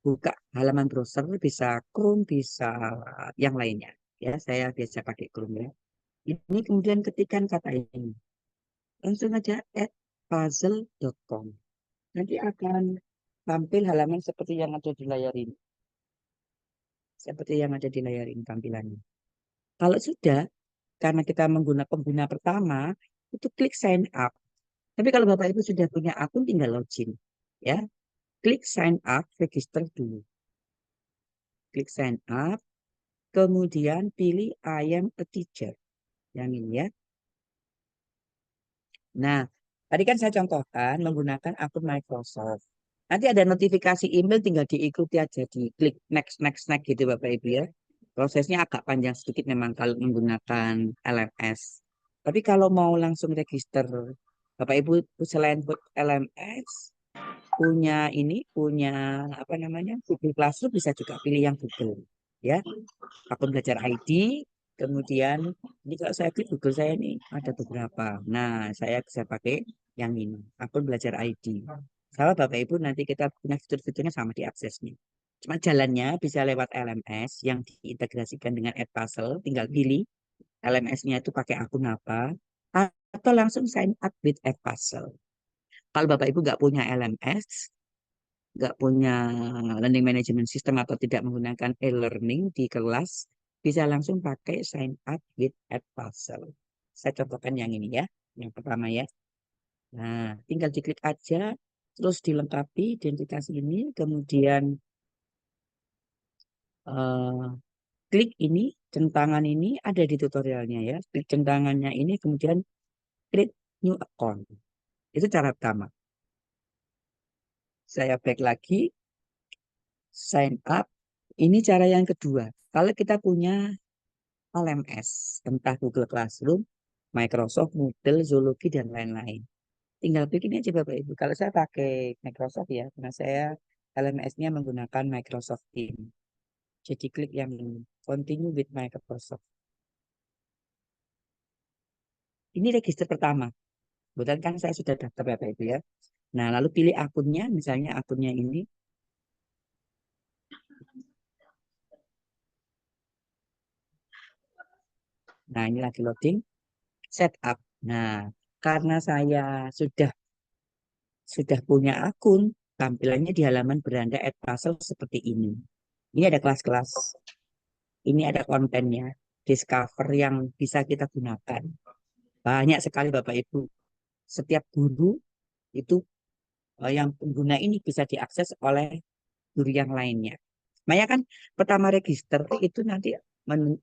buka halaman browser bisa Chrome, bisa yang lainnya. Ya, saya biasa pakai Chrome ya. Ini kemudian ketikkan kata ini. Langsung aja @puzzle.com. Nanti akan tampil halaman seperti yang ada di layar ini. Seperti yang ada di layar ini tampilannya. Kalau sudah, karena kita menggunakan pengguna pertama, itu klik sign up. Tapi kalau Bapak Ibu sudah punya akun, tinggal login. Ya, klik sign up, register dulu. Klik sign up, kemudian pilih I am a teacher. Yang ini ya. Nah, tadi kan saya contohkan menggunakan akun Microsoft. Nanti ada notifikasi email, tinggal diikuti aja, di klik next, next, next gitu Bapak Ibu ya. Prosesnya agak panjang sedikit memang kalau menggunakan LMS. Tapi kalau mau langsung register, Bapak Ibu selain LMS, punya apa namanya, Google Classroom, bisa juga pilih yang Google. Ya, akun belajar ID, Kemudian ini kalau saya klik Google saya ini ada beberapa. Nah, saya bisa pakai yang ini, akun belajar ID. Sama Bapak Ibu nanti kita punya fitur-fiturnya sama di aksesnya. Cuma jalannya bisa lewat LMS yang diintegrasikan dengan Edpuzzle. Tinggal pilih LMS-nya itu pakai akun apa, atau langsung sign up with Edpuzzle. Kalau Bapak Ibu nggak punya LMS, nggak punya learning management system atau tidak menggunakan e-learning di kelas, bisa langsung pakai sign up with Edpuzzle. Saya contohkan yang ini ya, yang pertama ya. Nah, tinggal diklik aja, terus dilengkapi identitas ini, kemudian eh, klik ini, centangan ini ada di tutorialnya ya. Klik centangannya ini, kemudian create new account. Itu cara pertama. Saya back lagi, sign up. Ini cara yang kedua. Kalau kita punya LMS, entah Google Classroom, Microsoft, Moodle, Zoology, dan lain-lain. Tinggal bikin aja Bapak Ibu. Kalau saya pakai Microsoft ya, karena saya LMS-nya menggunakan Microsoft Teams. Jadi klik yang ini, continue with Microsoft. Ini register pertama. Kebetulan kan saya sudah daftar Bapak Ibu ya. Nah, lalu pilih akunnya, misalnya akunnya ini. Nah, ini lagi loading. Setup. Nah, karena saya sudah punya akun, tampilannya di halaman beranda Edpuzzle seperti ini. Ini ada kelas-kelas. Ini ada kontennya. Discover yang bisa kita gunakan. Banyak sekali Bapak Ibu. Setiap guru itu yang pengguna ini bisa diakses oleh guru yang lainnya. Makanya kan pertama register itu nanti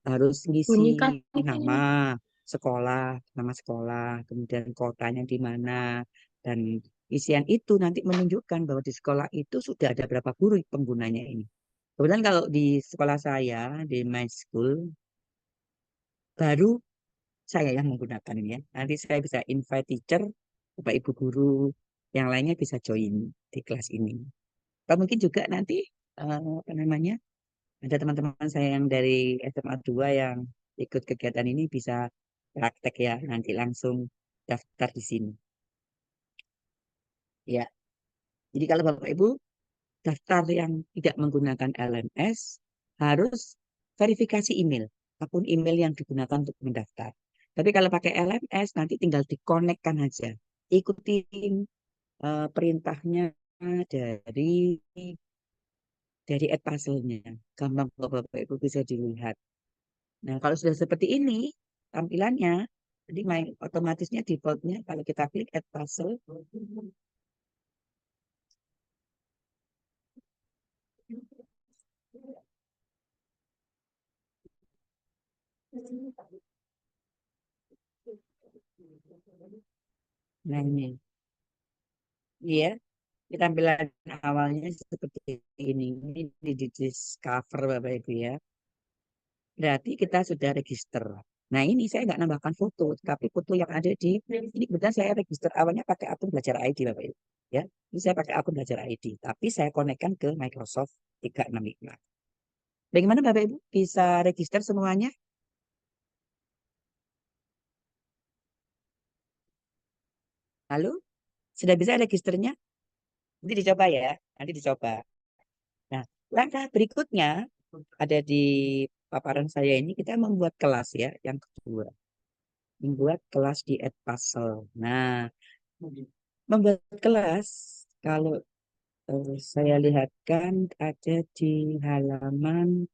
harus ngisi nama sekolah, kemudian kotanya di mana, dan isian itu nanti menunjukkan bahwa di sekolah itu sudah ada berapa guru penggunanya ini. Kemudian kalau di sekolah saya, di My School, baru saya yang menggunakan ini ya. Nanti saya bisa invite teacher, Bapak Ibu guru, yang lainnya bisa join di kelas ini. Atau mungkin juga nanti apa namanya, ada teman-teman saya yang dari SMA 2 yang ikut kegiatan ini bisa praktek ya, nanti langsung daftar di sini. Ya, jadi kalau Bapak Ibu daftar yang tidak menggunakan LMS harus verifikasi email, akun email yang digunakan untuk mendaftar. Tapi kalau pakai LMS nanti tinggal dikonekkan aja. Ikutin perintahnya dari dari Edpuzzle-nya. Gampang kok Bapak Ibu bisa dilihat. Nah, kalau sudah seperti ini tampilannya, jadi main otomatisnya defaultnya kalau kita klik add puzzle, nah ini ya, di tampilan awalnya seperti ini. Ini di discover Bapak Ibu ya. Berarti kita sudah register. Nah ini saya nggak nambahkan foto, tapi foto yang ada di ini kebetulan saya register awalnya pakai akun belajar ID Bapak Ibu. Ya, ini saya pakai akun belajar ID, tapi saya konekkan ke Microsoft 365. Bagaimana Bapak Ibu bisa register semuanya? Lalu sudah bisa registernya? Nanti dicoba ya, nanti dicoba. Nah, langkah berikutnya ada di paparan saya ini kita membuat kelas ya, yang kedua. Membuat kelas di Edpuzzle. Nah, membuat kelas kalau saya lihatkan ada di halaman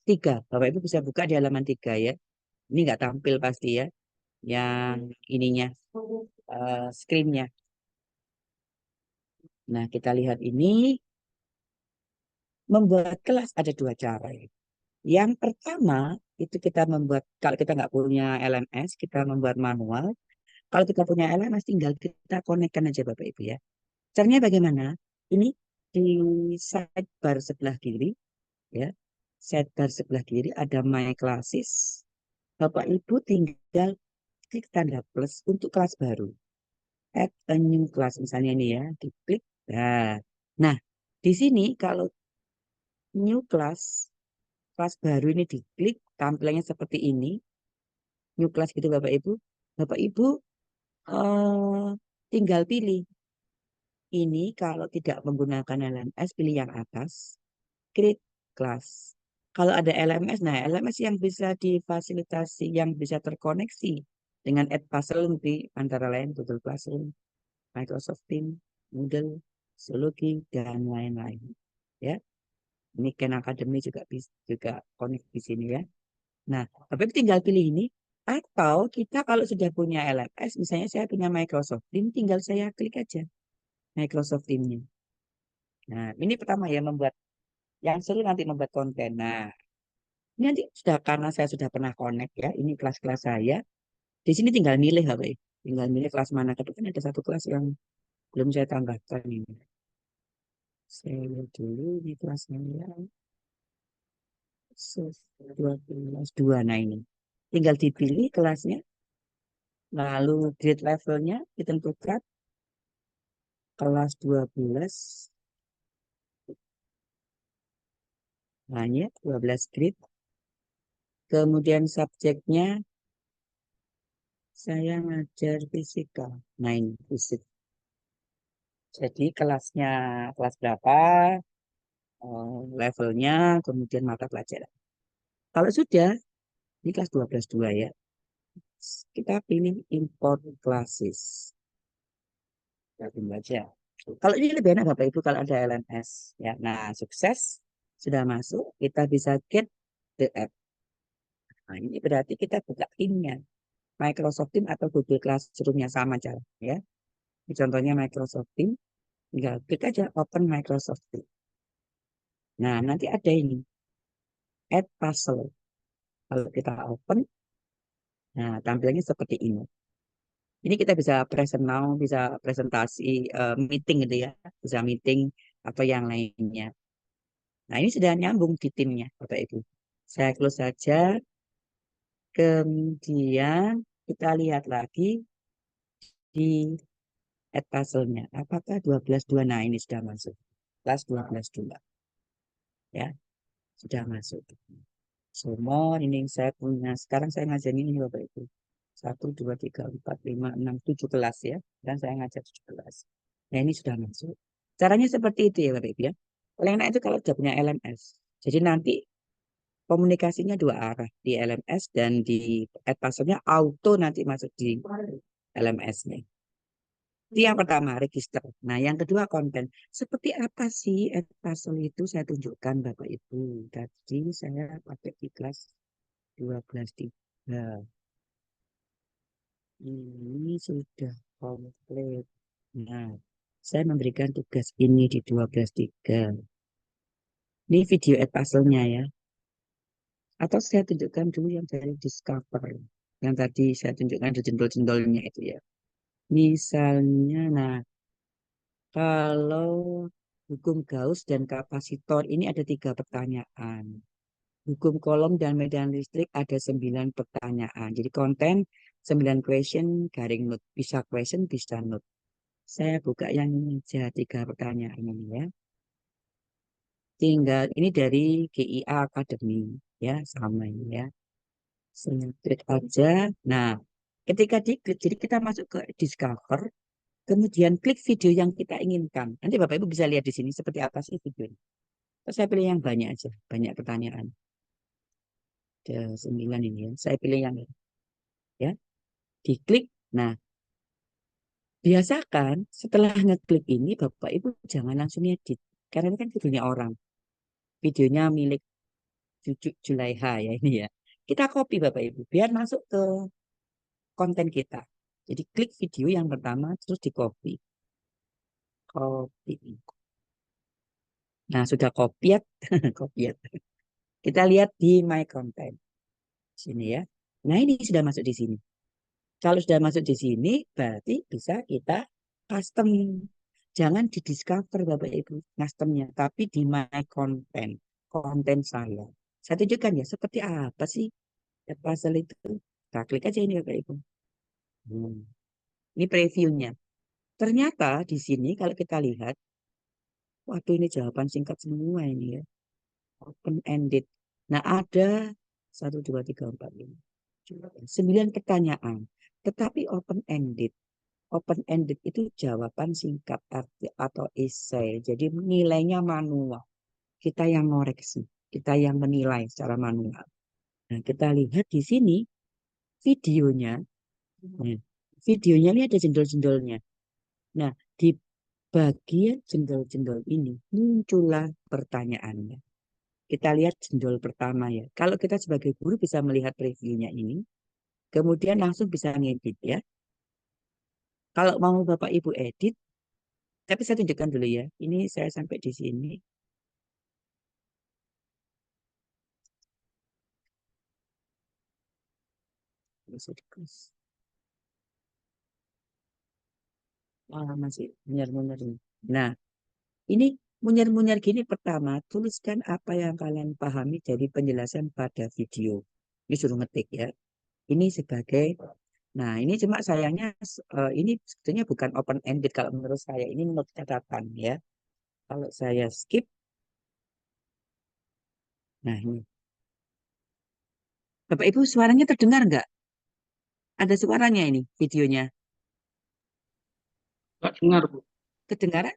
3. Bapak Ibu bisa buka di halaman 3 ya. Ini nggak tampil pasti ya, yang ininya, screen-nya. Nah, kita lihat ini, membuat kelas ada 2 cara. Yang pertama, itu kita membuat, kalau kita nggak punya LMS, kita membuat manual. Kalau kita punya LMS, tinggal kita konekkan aja Bapak Ibu ya. Caranya bagaimana? Ini di sidebar sebelah kiri, ya. Sidebar sebelah kiri ada My Classes. Bapak Ibu tinggal klik tanda plus untuk kelas baru. Add a new class, misalnya ini ya, diklik. Nah, di sini kalau new class, kelas baru ini diklik, tampilannya seperti ini, new class gitu Bapak Ibu. Bapak Ibu tinggal pilih. Ini kalau tidak menggunakan LMS, pilih yang atas, create class. Kalau ada LMS, nah LMS yang bisa difasilitasi, yang bisa terkoneksi dengan Edpuzzle di antara lain Google Classroom, Microsoft Teams, Moodle, Zoology, dan lain-lain. Ya, ini Khan Academy juga connect di sini ya. Nah, tapi tinggal pilih ini. Atau kita kalau sudah punya LMS, misalnya saya punya Microsoft Teams, tinggal saya klik aja Microsoft Teams-nya. Nah, ini pertama ya, membuat yang seru nanti membuat konten. Nah, ini nanti sudah karena saya sudah pernah connect ya, ini kelas-kelas saya. Di sini tinggal milih apa ya? Tinggal milih kelas mana. Tapi kan ada satu kelas yang belum saya tambahkan ini. Saya lihat dulu ini kelas saya 12 2. Nah ini. Tinggal dipilih kelasnya. Lalu grade levelnya ditentukan. Kelas 12. Hanya 12 grade. Kemudian subjeknya saya ngajar fisika. Nah ini fisik. Jadi kelasnya kelas berapa, levelnya, kemudian mata pelajaran. Kalau sudah, ini kelas 12 2 ya. Kita pilih import classes. Kita tunggu aja. Kalau ini lebih enak Bapak Ibu kalau ada LMS. Ya, nah sukses sudah masuk. Kita bisa get the app. Nah ini berarti kita buka timnya. Microsoft Teams atau Google Classroom-nya sama cara. Ya. Ini contohnya Microsoft Teams. Tinggal klik aja open Microsoft Teams. Nah nanti ada ini. Add puzzle. Kalau kita open, nah tampilannya seperti ini. Ini kita bisa present now, bisa presentasi, meeting gitu ya, bisa meeting atau yang lainnya. Nah ini sudah nyambung di timnya, Bapak Ibu. Saya close saja. Kemudian kita lihat lagi di add puzzle-nya. Apakah 12 2? Nah ini sudah masuk. Kelas 12 2. Ya, sudah masuk. Semua ini saya punya. Sekarang saya ngajarin ini Bapak Ibu. 1 2 3 4 5 6 7 kelas ya. Dan saya ngajar 7 kelas. Nah ini sudah masuk. Caranya seperti itu ya Bapak Ibu ya. Paling enak itu kalau sudah punya LMS. Jadi nanti komunikasinya dua arah. Di LMS dan di Edpuzzle-nya auto nanti masuk di LMS-nya. Itu yang pertama, register. Nah yang kedua konten. Seperti apa sih Edpuzzle itu saya tunjukkan Bapak Ibu. Tadi saya pakai di kelas 12 3. Ini sudah komplit. Nah, saya memberikan tugas ini di 12 3. Ini video Edpuzzle-nya ya. Atau saya tunjukkan dulu yang dari Discover. Yang tadi saya tunjukkan di jendol-jendolnya itu ya. Misalnya, nah, kalau hukum Gauss dan kapasitor ini ada 3 pertanyaan. Hukum Coulomb dan medan listrik ada 9 pertanyaan. Jadi konten 9 question garing note. Bisa question, bisa note. Saya buka yang ini aja 3 pertanyaan ini ya. Tinggal ini dari GIA Academy ya, sama ini ya. Saya klik aja. Nah, ketika diklik, jadi kita masuk ke Discover, kemudian klik video yang kita inginkan. Nanti Bapak Ibu bisa lihat di sini seperti apa sih videonya. Terus saya pilih yang banyak aja, banyak pertanyaan. Ada 9 ini ya. Saya pilih yang ini. Ya, diklik. Nah, biasakan setelah ngeklik ini Bapak Ibu jangan langsung edit. Karena ini kan videonya orang. Videonya milik Cucu Julaiha ya ini ya. Kita copy Bapak Ibu biar masuk ke konten kita. Jadi klik video yang pertama terus di copy. Copy. Nah, sudah copied, copied. Kita lihat di my content. Sini ya. Nah, ini sudah masuk di sini. Kalau sudah masuk di sini, berarti bisa kita custom. Jangan di discover Bapak Ibu customnya, tapi di my content, konten saya. Saya tunjukkan ya, seperti apa sih puzzle itu. Kita klik aja ini Bapak Ibu. Ini previewnya. Ternyata di sini kalau kita lihat, waduh ini jawaban singkat semua ini ya. Open ended. Nah, ada 1, 2, 3, 4, 5. 9 pertanyaan. Tetapi open-ended. Open-ended itu jawaban singkat atau esai. Jadi nilainya manual. Kita yang ngoreksi. Kita yang menilai secara manual. Nah, kita lihat di sini videonya. Nah, videonya ini ada jendol-jendolnya. Nah, di bagian jendol-jendol ini muncullah pertanyaannya. Kita lihat jendol pertama ya. Kalau kita sebagai guru bisa melihat previewnya ini, kemudian langsung bisa ngedit ya. Kalau mau Bapak Ibu edit, tapi saya tunjukkan dulu ya. Ini saya sampai di sini. Masih munyar-munyar ini. Nah, ini munyar-munyar gini pertama, tuliskan apa yang kalian pahami dari penjelasan pada video. Ini suruh ngetik ya. Ini sebagai, nah ini cuma sayangnya ini sebetulnya bukan open ended kalau menurut saya. Ini menurut catatan ya. Kalau saya skip, nah ini. Bapak Ibu suaranya terdengar nggak? Ada suaranya ini videonya. Nggak dengar, Bu. Kedengaran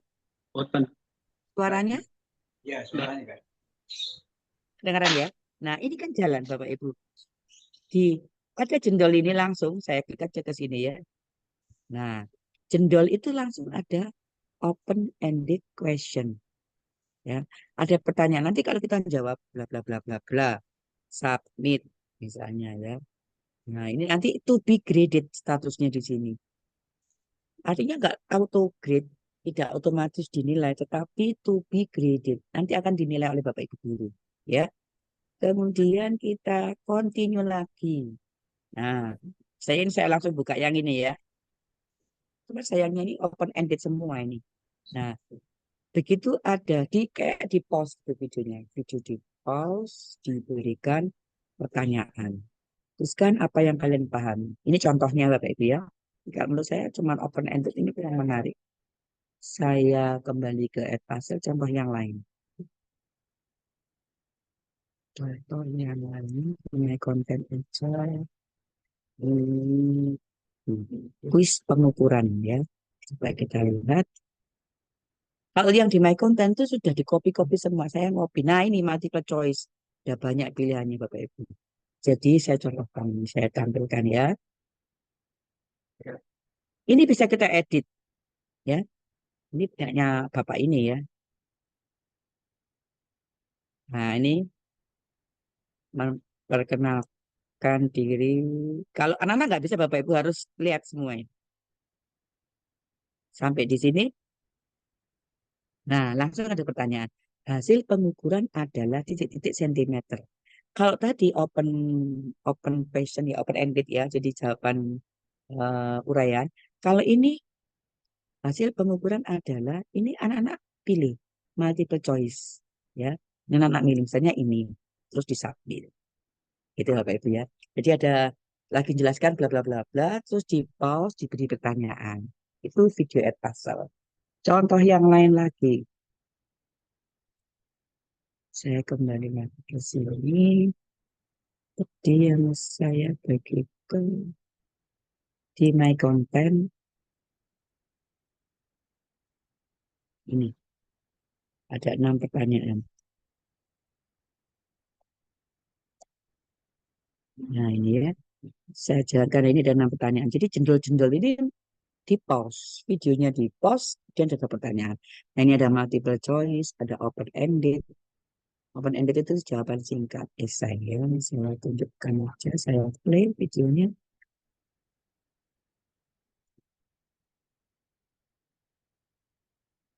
Boten. suaranya? Ya, suaranya kan. Kedengaran ya? Nah ini kan jalan Bapak Ibu. Di pada jendol ini langsung saya klik aja ke sini ya. Nah, jendol itu langsung ada open ended question ya. Ada pertanyaan nanti kalau kita jawab bla bla bla bla bla submit misalnya ya. Nah, ini nanti to be graded statusnya di sini. Artinya nggak auto grade, tidak otomatis dinilai, tetapi to be graded. Nanti akan dinilai oleh Bapak Ibu guru ya. Kemudian kita continue lagi. Nah, saya langsung buka yang ini ya. Cuma sayangnya ini open ended semua ini. Nah, begitu ada di kayak di pause itu videonya. Video di pause, diberikan pertanyaan. Terus kan apa yang kalian pahami. Ini contohnya Bapak Ibu ya. Kalau menurut saya cuma open ended ini kurang menarik. Saya kembali ke Edpuzzle contoh yang lain. Contoh yang lain, punya konten aja. Hmm, kuis pengukuran ya. Coba kita lihat. Kalau yang di My Content itu sudah di copy-copy semua. Saya ngopi. Nah ini multiple choice. Sudah banyak pilihannya Bapak Ibu. Jadi saya contohkan, saya tampilkan ya. Ini bisa kita edit ya. Ini punyanya Bapak ini ya. Nah ini memperkenalkan diri. Kalau anak-anak nggak bisa Bapak Ibu harus lihat semua ini. Sampai di sini. Nah langsung ada pertanyaan. Hasil pengukuran adalah titik-titik sentimeter. Kalau tadi open question ya, open ended ya, jadi jawaban uraian. Kalau ini hasil pengukuran adalah ini anak-anak pilih multiple choice ya. Ini anak-anak milih misalnya ini terus disubmit. Gitu Bapak Ibu ya. Jadi ada lagi jelaskan bla bla bla bla terus di pause diberi pertanyaan. Itu video Edpuzzle. Contoh yang lain lagi. Saya kembali lagi ke sini. Tadi yang saya bagikan di My Content ini ada 6 pertanyaan. Nah ini ya, saya jalankan ini ada 6 pertanyaan. Jadi jendol-jendol ini di pause, videonya di pause, dan ada pertanyaan. Nah ini ada multiple choice, ada open ended. Open ended itu jawaban singkat esai ya. Saya tunjukkan aja, saya play videonya.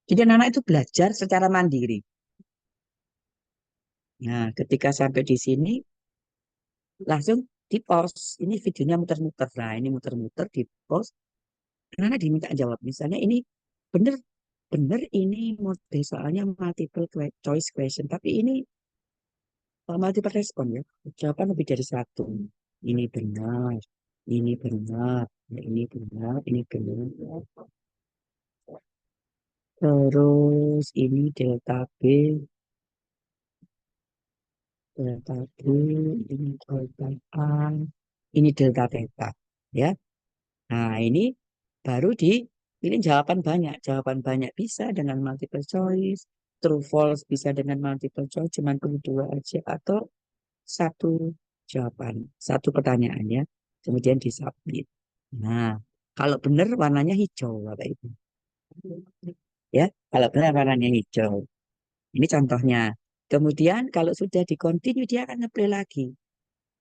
Jadi anak-anak itu belajar secara mandiri. Nah, ketika sampai di sini, langsung di pause. Ini videonya muter-muter. Nah, ini muter-muter di pause. Anak-anak diminta jawab. Misalnya ini benar benar ini model soalnya multiple choice question. Tapi ini multiple respon ya. Jawaban lebih dari satu. Ini benar, ini benar, ini benar, ini benar. Terus ini delta B. delta G, ini delta A, ini delta theta. Ya. Nah, ini baru dipilih jawaban banyak. Jawaban banyak bisa dengan multiple choice, true false bisa dengan multiple choice, cuma perlu dua aja, atau satu jawaban, satu pertanyaan ya. Kemudian disubmit. Nah, kalau benar warnanya hijau, Bapak Ibu. Ya, kalau benar warnanya hijau. Ini contohnya. Kemudian kalau sudah di continue dia akan ngeplay lagi.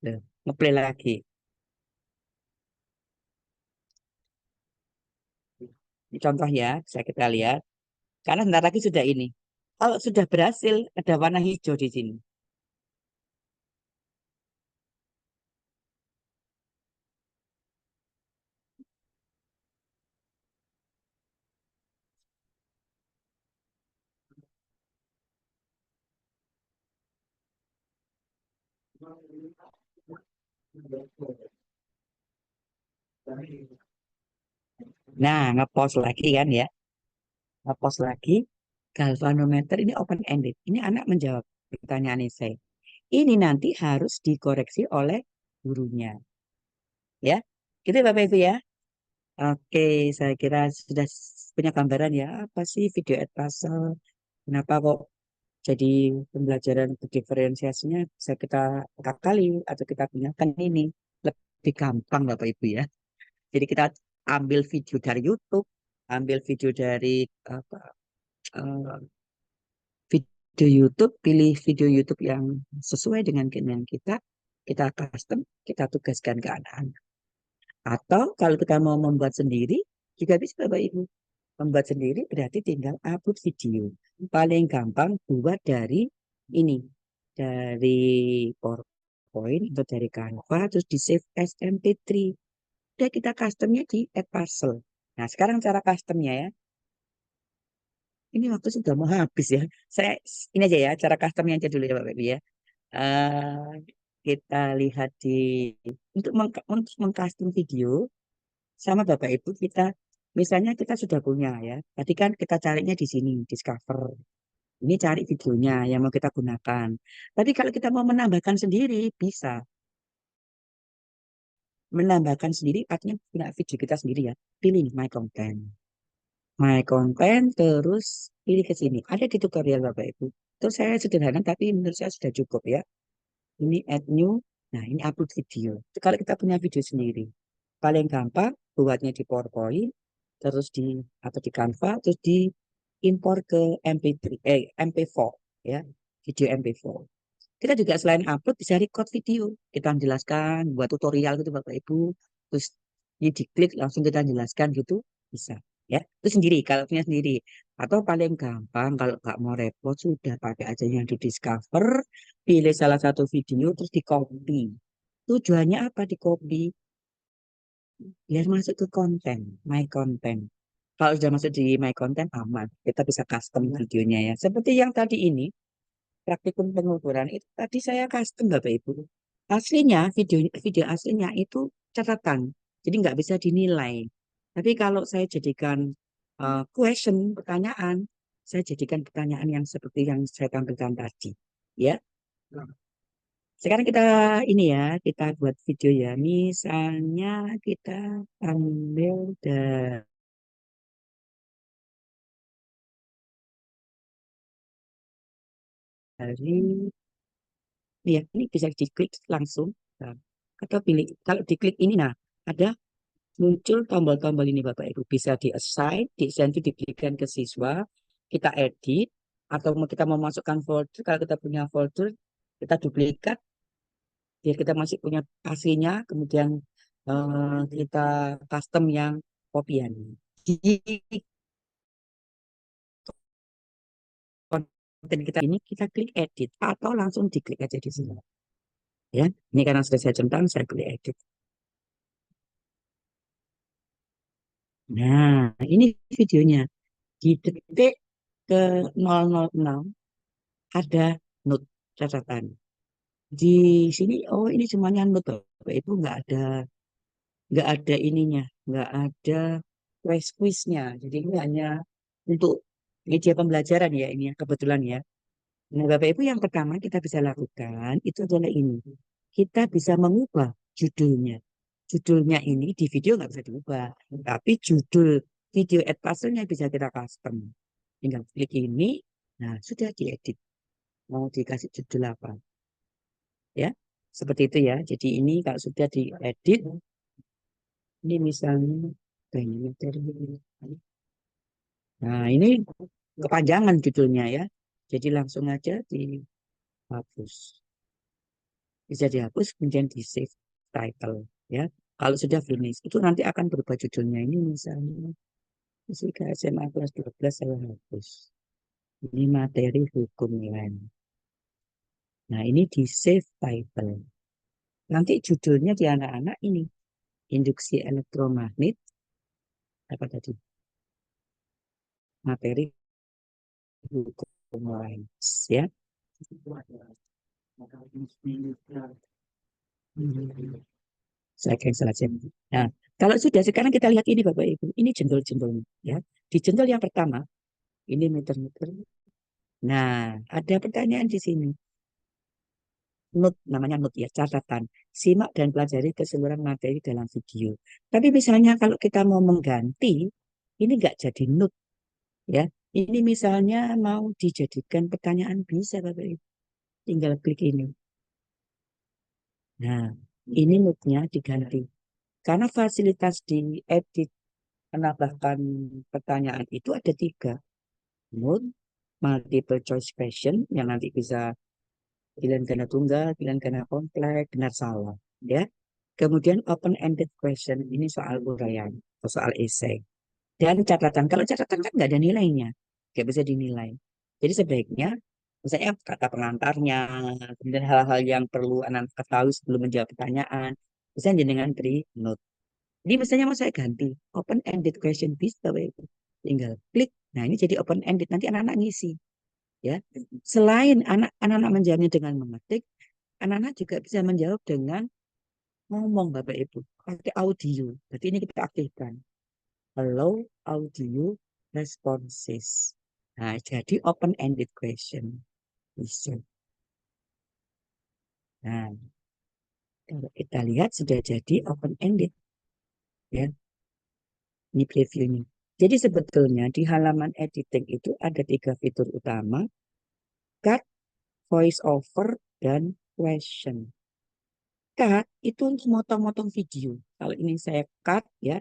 Loh, ngeplay lagi. Ini contoh ya, bisa kita lihat. Karena sebentar lagi sudah ini. Kalau sudah berhasil, ada warna hijau di sini. Nah, ngepost lagi kan ya. Ngepost lagi. Galvanometer ini open ended. Ini anak menjawab pertanyaan saya. Ini nanti harus dikoreksi oleh gurunya. Ya, gitu Bapak Ibu ya. Oke, saya kira sudah punya gambaran ya. Apa sih video Edpuzzle? Kenapa kok jadi pembelajaran diferensiasinya bisa kita akali atau kita gunakan ini lebih gampang Bapak Ibu ya. Jadi kita ambil video dari YouTube, ambil video dari apa, eh, video YouTube, pilih video YouTube yang sesuai dengan keinginan kita custom, kita tugaskan ke anak-anak. Atau kalau kita mau membuat sendiri, juga bisa Bapak Ibu. Membuat sendiri berarti tinggal upload video. Paling gampang buat dari ini, dari PowerPoint atau dari Canva, terus di save as MP3. Udah kita customnya di Edpuzzle. Nah, sekarang cara customnya ya. Ini waktu sudah mau habis ya. Saya ini aja ya, cara customnya aja dulu ya Bapak Ibu ya. Eh, kita lihat untuk mengcustom video sama Bapak Ibu kita misalnya kita sudah punya ya. Tadi kan kita carinya di sini, discover. Ini cari videonya yang mau kita gunakan. Tapi kalau kita mau menambahkan sendiri bisa. Menambahkan sendiri artinya punya video kita sendiri ya. Pilih my content. My content terus pilih ke sini. Ada di tutorial Bapak Ibu. Terus saya sederhana tapi menurut saya sudah cukup ya. Ini add new. Nah, ini upload video. Kalau kita punya video sendiri, paling gampang buatnya di PowerPoint, terus atau di Canva, terus di impor ke MP3, MP4 ya, video MP4. Kita juga selain upload bisa record video. Kita menjelaskan buat tutorial gitu Bapak Ibu. Terus ini diklik langsung kita jelaskan gitu bisa ya. Itu sendiri kalau punya sendiri. Atau paling gampang kalau nggak mau repot sudah pakai aja yang di Discover, pilih salah satu video terus di copy. Tujuannya apa di copy? Biar masuk ke konten, my content. Kalau sudah masuk di my content aman, kita bisa custom videonya ya. Seperti yang tadi ini, praktikum pengukuran itu tadi saya custom Bapak Ibu. Aslinya video video aslinya itu catatan, jadi nggak bisa dinilai. Tapi kalau saya jadikan question pertanyaan, saya jadikan pertanyaan yang seperti yang saya tampilkan tadi, ya. Sekarang kita ini ya, kita buat video ya. Misalnya kita ambil dari ya ini bisa diklik langsung. Nah, atau pilih kalau diklik ini nah ada muncul tombol-tombol ini Bapak Ibu bisa di assign itu diberikan ke siswa kita edit atau kita mau masukkan folder kalau kita punya folder kita duplikat biar kita masih punya aslinya kemudian kita custom yang kopian di konten kita ini kita klik edit atau langsung diklik aja di sini ya ini karena sudah saya centang saya klik edit. Nah, ini videonya. Di detik ke 006 ada note catatan. Di sini, oh ini semuanya note, Bapak Ibu nggak ada ininya, nggak ada quiznya. Jadi ini hanya untuk media pembelajaran ya ini ya kebetulan ya. Nah, Bapak Ibu, yang pertama kita bisa lakukan itu adalah ini. Kita bisa mengubah judulnya. Judulnya ini di video nggak bisa diubah, tapi judul video puzzle-nya bisa kita custom. Tinggal klik ini, nah sudah diedit. Mau dikasih judul apa? Ya, seperti itu ya. Jadi ini kalau sudah diedit, ini misalnya banyak materi. Nah, ini kepanjangan judulnya ya. Jadi langsung aja dihapus. Bisa dihapus kemudian di save title ya. Kalau sudah finish itu nanti akan berubah judulnya. Ini misalnya Fisika SMA kelas 12 saya hapus. Ini materi hukum lain. Nah, ini di save title. Nanti judulnya di anak-anak ini induksi elektromagnet apa tadi? Materi hukum lain ya. Saya cancel aja. Nah, kalau sudah sekarang kita lihat ini Bapak Ibu, ini jendol-jendolnya ya. Di jendol yang pertama, ini meter-meter. Nah, ada pertanyaan di sini. Note, namanya note ya, catatan. Simak dan pelajari keseluruhan materi dalam video. Tapi misalnya kalau kita mau mengganti, ini nggak jadi note ya. Ini misalnya mau dijadikan pertanyaan bisa Bapak Ibu. Tinggal klik ini. Nah, ini note-nya diganti. Karena fasilitas di edit menambahkan pertanyaan itu ada 3. Note, multiple choice question yang nanti bisa pilihan ganda tunggal, pilihan ganda kompleks, benar salah, ya. Kemudian open-ended question, ini soal uraian atau soal esai. Dan catatan, kalau catatan kan nggak ada nilainya, nggak bisa dinilai. Jadi sebaiknya, misalnya kata pengantarnya, kemudian hal-hal yang perlu anak ketahui sebelum menjawab pertanyaan, bisa dengan beri note. Jadi misalnya mau saya ganti open-ended question bisa, Bapak Ibu. Tinggal klik. Nah ini jadi open-ended. Nanti anak-anak ngisi. Ya, selain anak-anak menjawabnya dengan mengetik, anak-anak juga bisa menjawab dengan ngomong Bapak Ibu. Pakai audio. Berarti ini kita aktifkan. Allow audio responses. Nah, jadi open-ended question. Bisa. Nah, kalau kita lihat sudah jadi open-ended. Ya, ini previewnya. Jadi sebetulnya di halaman editing itu ada 3 fitur utama, cut, voice over, dan question. Cut itu untuk motong-motong video. Kalau ini saya cut ya,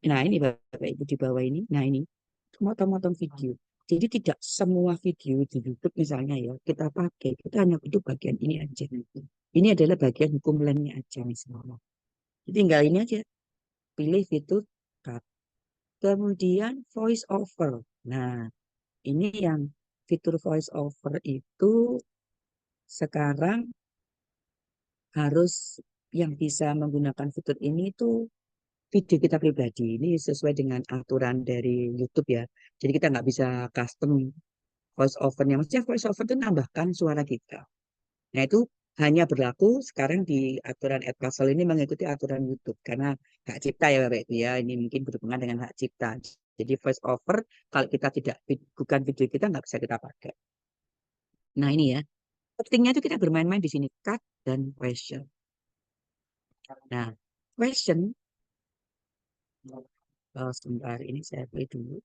nah ini Bapak Ibu di bawah ini, nah ini motong-motong video. Jadi tidak semua video di YouTube misalnya ya kita pakai, kita hanya butuh bagian ini aja. Ini adalah bagian hukum lainnya aja misalnya. Jadi tinggal ini aja, pilih fitur cut. Kemudian voice over. Nah, ini yang fitur voice over itu sekarang harus yang bisa menggunakan fitur ini itu video kita pribadi. Ini sesuai dengan aturan dari YouTube ya. Jadi kita nggak bisa custom voice overnya. Maksudnya voice over itu nambahkan suara kita. Nah itu hanya berlaku sekarang di aturan Edcastle ini mengikuti aturan YouTube. Karena hak cipta ya Bapak Ibu ya. Ini mungkin berhubungan dengan hak cipta. Jadi voice over kalau kita tidak bukan video kita nggak bisa kita pakai. Nah ini ya. Pentingnya itu kita bermain-main di sini. Cut dan question. Nah, question. Sebentar ini saya play dulu.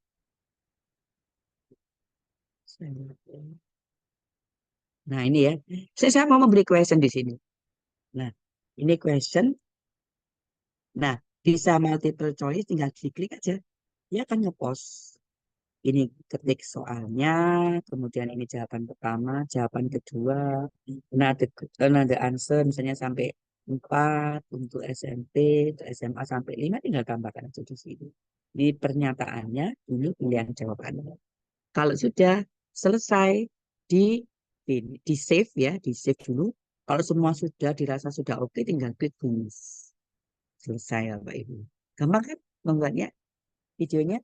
Nah ini ya. Saya mau memberi question di sini. Nah ini question. Nah bisa multiple choice tinggal diklik aja. Dia akan ngepost. Ini ketik soalnya, kemudian ini jawaban pertama, jawaban kedua, another answer misalnya sampai 4 untuk SMP, untuk SMA sampai 5 tinggal tambahkan aja di sini. Ini pernyataannya, ini pilihan jawabannya. Kalau sudah selesai di save ya, di save dulu. Kalau semua sudah dirasa sudah oke, tinggal klik finish. Selesai ya Pak Ibu. Gampang kan membuatnya videonya?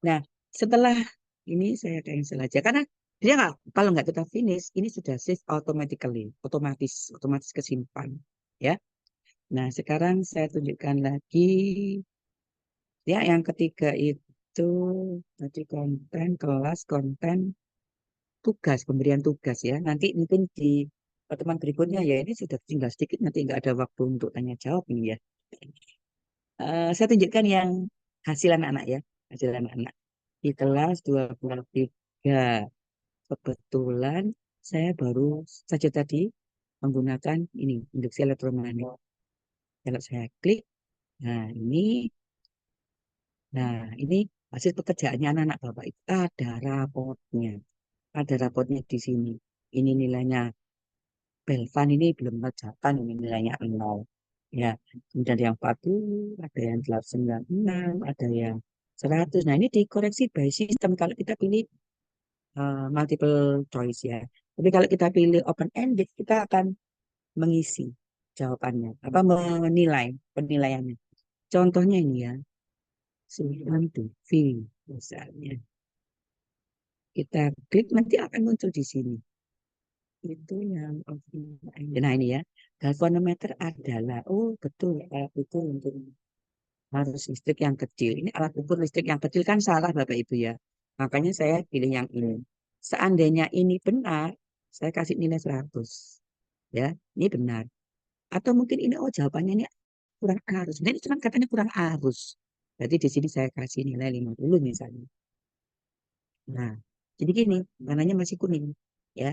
Nah, setelah ini saya cancel aja karena dia nggak kalau nggak kita finish ini sudah save automatically, otomatis kesimpan ya. Nah, sekarang saya tunjukkan lagi ya yang ketiga itu tadi konten kelas konten tugas, pemberian tugas ya. Nanti mungkin di pertemuan berikutnya ya, ini sudah tinggal sedikit, nanti nggak ada waktu untuk tanya jawab ini ya. Saya tunjukkan yang hasil anak-anak ya, hasil anak-anak. Di kelas 23, kebetulan saya baru saja tadi menggunakan ini, induksi elektromagnetik. Kalau saya klik, nah ini hasil pekerjaannya anak-anak Bapak itu ada rapotnya. Ada rapotnya di sini. Ini nilainya Belvan ini belum mengerjakan, ini nilainya 0. Ya, kemudian yang 40, ada yang 896, ada yang 100. Nah, ini dikoreksi by system kalau kita pilih multiple choice ya. Tapi kalau kita pilih open ended, kita akan mengisi jawabannya, apa menilai penilaiannya. Contohnya ini ya, want to fill misalnya. Kita klik nanti akan muncul di sini. Itu yang nah ini ya, galvanometer adalah betul alat ukur untuk arus listrik yang kecil. Ini alat ukur listrik yang kecil kan salah Bapak Ibu ya. Makanya saya pilih yang ini. Seandainya ini benar, saya kasih nilai 100. Ya, ini benar. Atau mungkin ini jawabannya ini kurang arus. Nah, ini cuma katanya kurang arus. Berarti di sini saya kasih nilai 50 misalnya. Nah, jadi gini, warnanya masih kuning. Ya,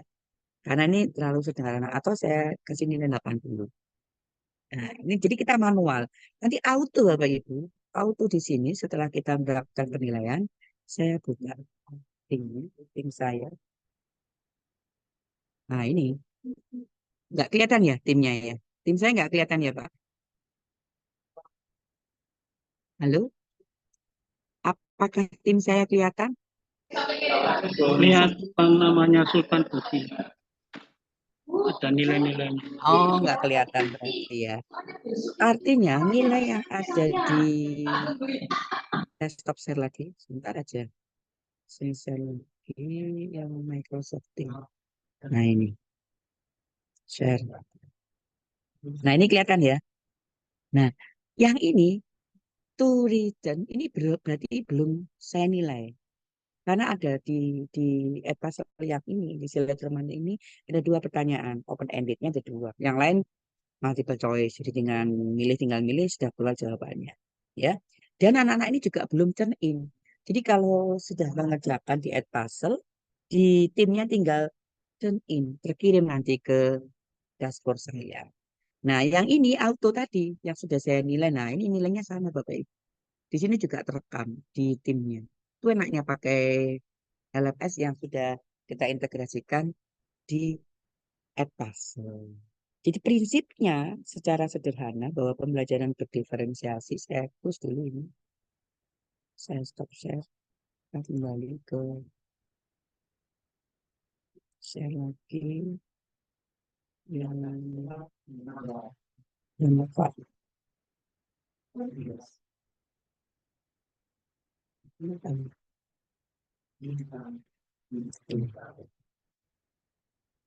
karena ini terlalu sederhana. Atau saya kasih nilai 80. Nah, ini jadi kita manual. Nanti auto Bapak Ibu. Auto di sini setelah kita mendapatkan penilaian, saya buka tim saya. Nah, ini nggak kelihatan ya timnya ya. Tim saya nggak kelihatan ya Pak. Halo? Apakah tim saya kelihatan? Lihat apa namanya Sultan Budi. Ada nilai-nilainya. Oh, nggak kelihatan berarti ya. Artinya nilai yang ada di desktop share lagi. Sebentar aja. Saya share lagi yang Microsoft Teams. Nah, ini. Share. Nah, ini kelihatan ya. Nah, yang ini to return ini berarti belum saya nilai. Karena ada di Edpuzzle yang ini, di Selektroman ini ada 2 pertanyaan. Open ended-nya ada 2. Yang lain multiple choice. Jadi dengan tinggal milih sudah keluar jawabannya. Ya. Dan anak-anak ini juga belum turn in. Jadi kalau sudah mengerjakan di Edpuzzle, di timnya tinggal turn in, terkirim nanti ke dashboard saya. Nah, yang ini auto tadi yang sudah saya nilai. Nah, ini nilainya sama Bapak Ibu. Di sini juga terekam di timnya. Itu enaknya pakai LMS yang sudah kita integrasikan di Edpuzzle. Jadi prinsipnya secara sederhana bahwa pembelajaran berdiferensiasi, saya hapus dulu ini. Saya stop share. Kita kembali ke share lagi. Yang manfaat.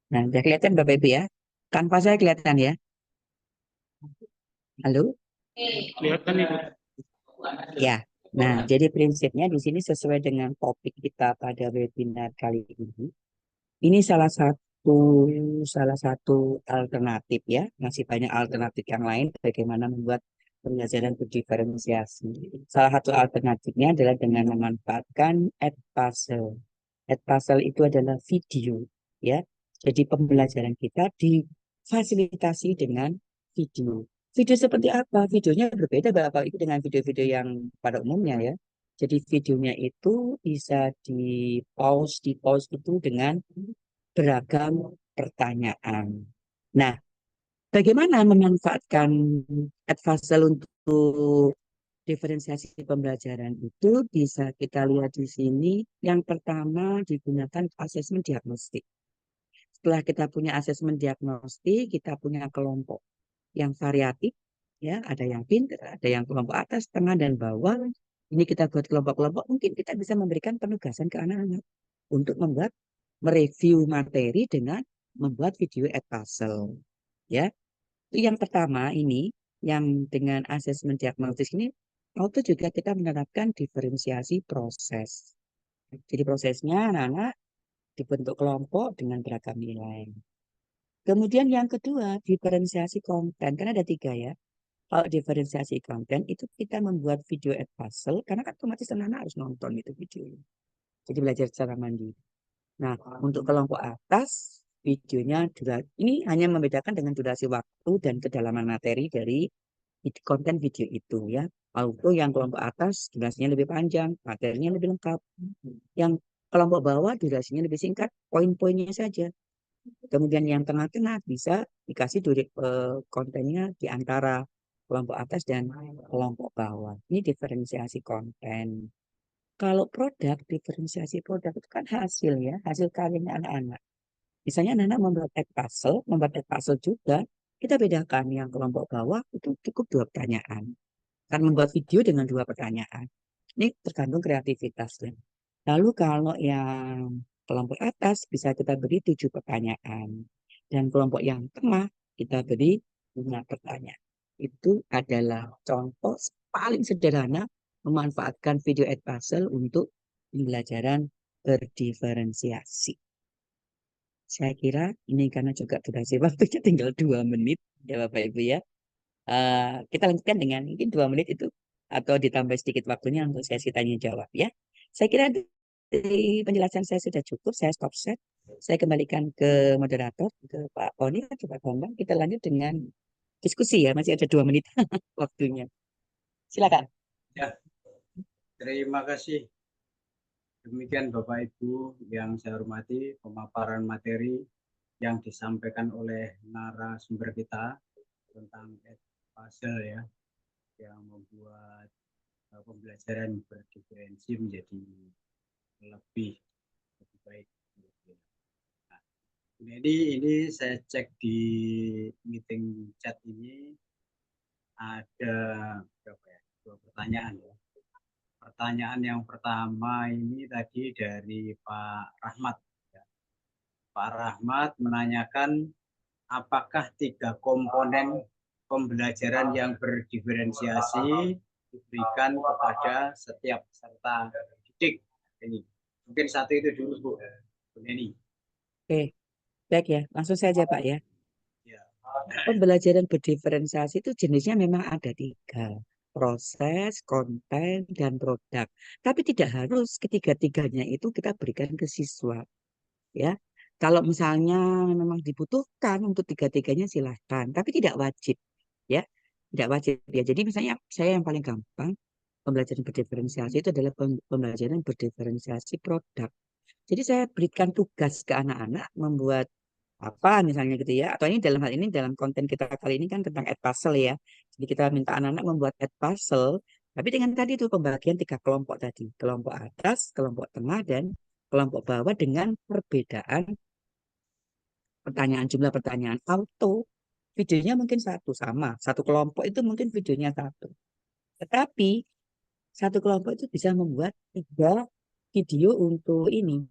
Nah, udah kelihatan Bapak Ibu ya? Kanvas saya kelihatan ya? Halo? Kelihatan Ibu. Ya. Nah, jadi prinsipnya di sini sesuai dengan topik kita pada webinar kali ini. Ini salah satu alternatif ya. Masih banyak alternatif yang lain bagaimana membuat pembelajaran berdiferensiasi. Salah satu alternatifnya adalah dengan memanfaatkan Edpuzzle. Edpuzzle itu adalah video ya. Jadi pembelajaran kita difasilitasi dengan video. Video seperti apa? Videonya berbeda Bapak Ibu dengan video-video yang pada umumnya ya. Jadi videonya itu bisa di pause itu dengan beragam pertanyaan. Nah, bagaimana memanfaatkan Edpuzzle untuk diferensiasi pembelajaran itu bisa kita lihat di sini. Yang pertama digunakan asesmen diagnostik. Setelah kita punya asesmen diagnostik, kita punya kelompok yang variatif, ya, ada yang pintar, ada yang kelompok atas, tengah, dan bawah. Ini kita buat kelompok-kelompok, mungkin kita bisa memberikan penugasan ke anak-anak untuk mereview materi dengan membuat video Edpuzzle. Ya, itu yang pertama ini, yang dengan asesmen diagnostik ini, auto juga kita menerapkan diferensiasi proses. Jadi prosesnya anak-anak dibentuk kelompok dengan beragam nilai. Kemudian yang kedua, diferensiasi konten. Kan ada 3 ya. Kalau diferensiasi konten itu kita membuat video Edpuzzle, karena kan otomatis anak-anak harus nonton itu video. Jadi belajar secara mandiri. Nah, untuk kelompok atas, videonya ini hanya membedakan dengan durasi waktu dan kedalaman materi dari konten video itu ya. Auto yang kelompok atas durasinya lebih panjang, materinya lebih lengkap. Yang kelompok bawah durasinya lebih singkat, poin-poinnya saja. Kemudian yang tengah-tengah bisa dikasih kontennya di antara kelompok atas dan kelompok bawah. Ini diferensiasi konten. Kalau produk, diferensiasi produk itu kan hasil ya, hasil karyanya anak-anak. Misalnya anak-anak membuat Edpuzzle juga, kita bedakan yang kelompok bawah itu cukup 2 pertanyaan. Kan membuat video dengan 2 pertanyaan. Ini tergantung kreativitasnya. Lalu kalau yang kelompok atas bisa kita beri 7 pertanyaan. Dan kelompok yang tengah kita beri 5 pertanyaan. Itu adalah contoh paling sederhana memanfaatkan video Edpuzzle untuk pembelajaran berdiferensiasi. Saya kira ini karena juga durasi waktunya tinggal 2 menit ya Bapak Ibu ya. Kita lanjutkan dengan mungkin 2 menit itu atau ditambah sedikit waktunya untuk sesi tanya jawab ya. Saya kira dari penjelasan saya sudah cukup, saya stop share. Saya kembalikan ke moderator, ke Pak Poni atau Pak Bambang. Kita lanjut dengan diskusi ya, masih ada 2 menit waktunya. Silakan. Ya, terima kasih. Demikian Bapak Ibu yang saya hormati, pemaparan materi yang disampaikan oleh narasumber kita tentang Edpuzzle ya, yang membuat pembelajaran berdiferensi menjadi lebih baik. Nah, ini saya cek di meeting chat ini ada berapa ya? 2 pertanyaan ya. Pertanyaan yang pertama ini tadi dari Pak Rahmat. Pak Rahmat menanyakan apakah 3 komponen pembelajaran yang berdiferensiasi diberikan kepada setiap peserta didik. Ini mungkin satu itu dulu Bu Neni. Oke, baik ya, langsung saja Pak ya. Ya. Pembelajaran berdiferensiasi itu jenisnya memang ada 3. Proses, konten, dan produk. Tapi tidak harus ketiga-tiganya itu kita berikan ke siswa. Ya, kalau misalnya memang dibutuhkan untuk 3-tiganya silahkan. Tapi tidak wajib. Ya, tidak wajib. Ya, jadi misalnya saya yang paling gampang, pembelajaran berdiferensiasi itu adalah pembelajaran berdiferensiasi produk. Jadi saya berikan tugas ke anak-anak membuat apa misalnya gitu ya, atau ini dalam hal ini dalam konten kita kali ini kan tentang Edpuzzle ya, jadi kita minta anak-anak membuat Edpuzzle tapi dengan tadi itu pembagian 3 kelompok tadi, kelompok atas, kelompok tengah, dan kelompok bawah dengan perbedaan jumlah pertanyaan. Auto videonya mungkin satu kelompok itu mungkin videonya 1, tetapi satu kelompok itu bisa membuat 3 video untuk 3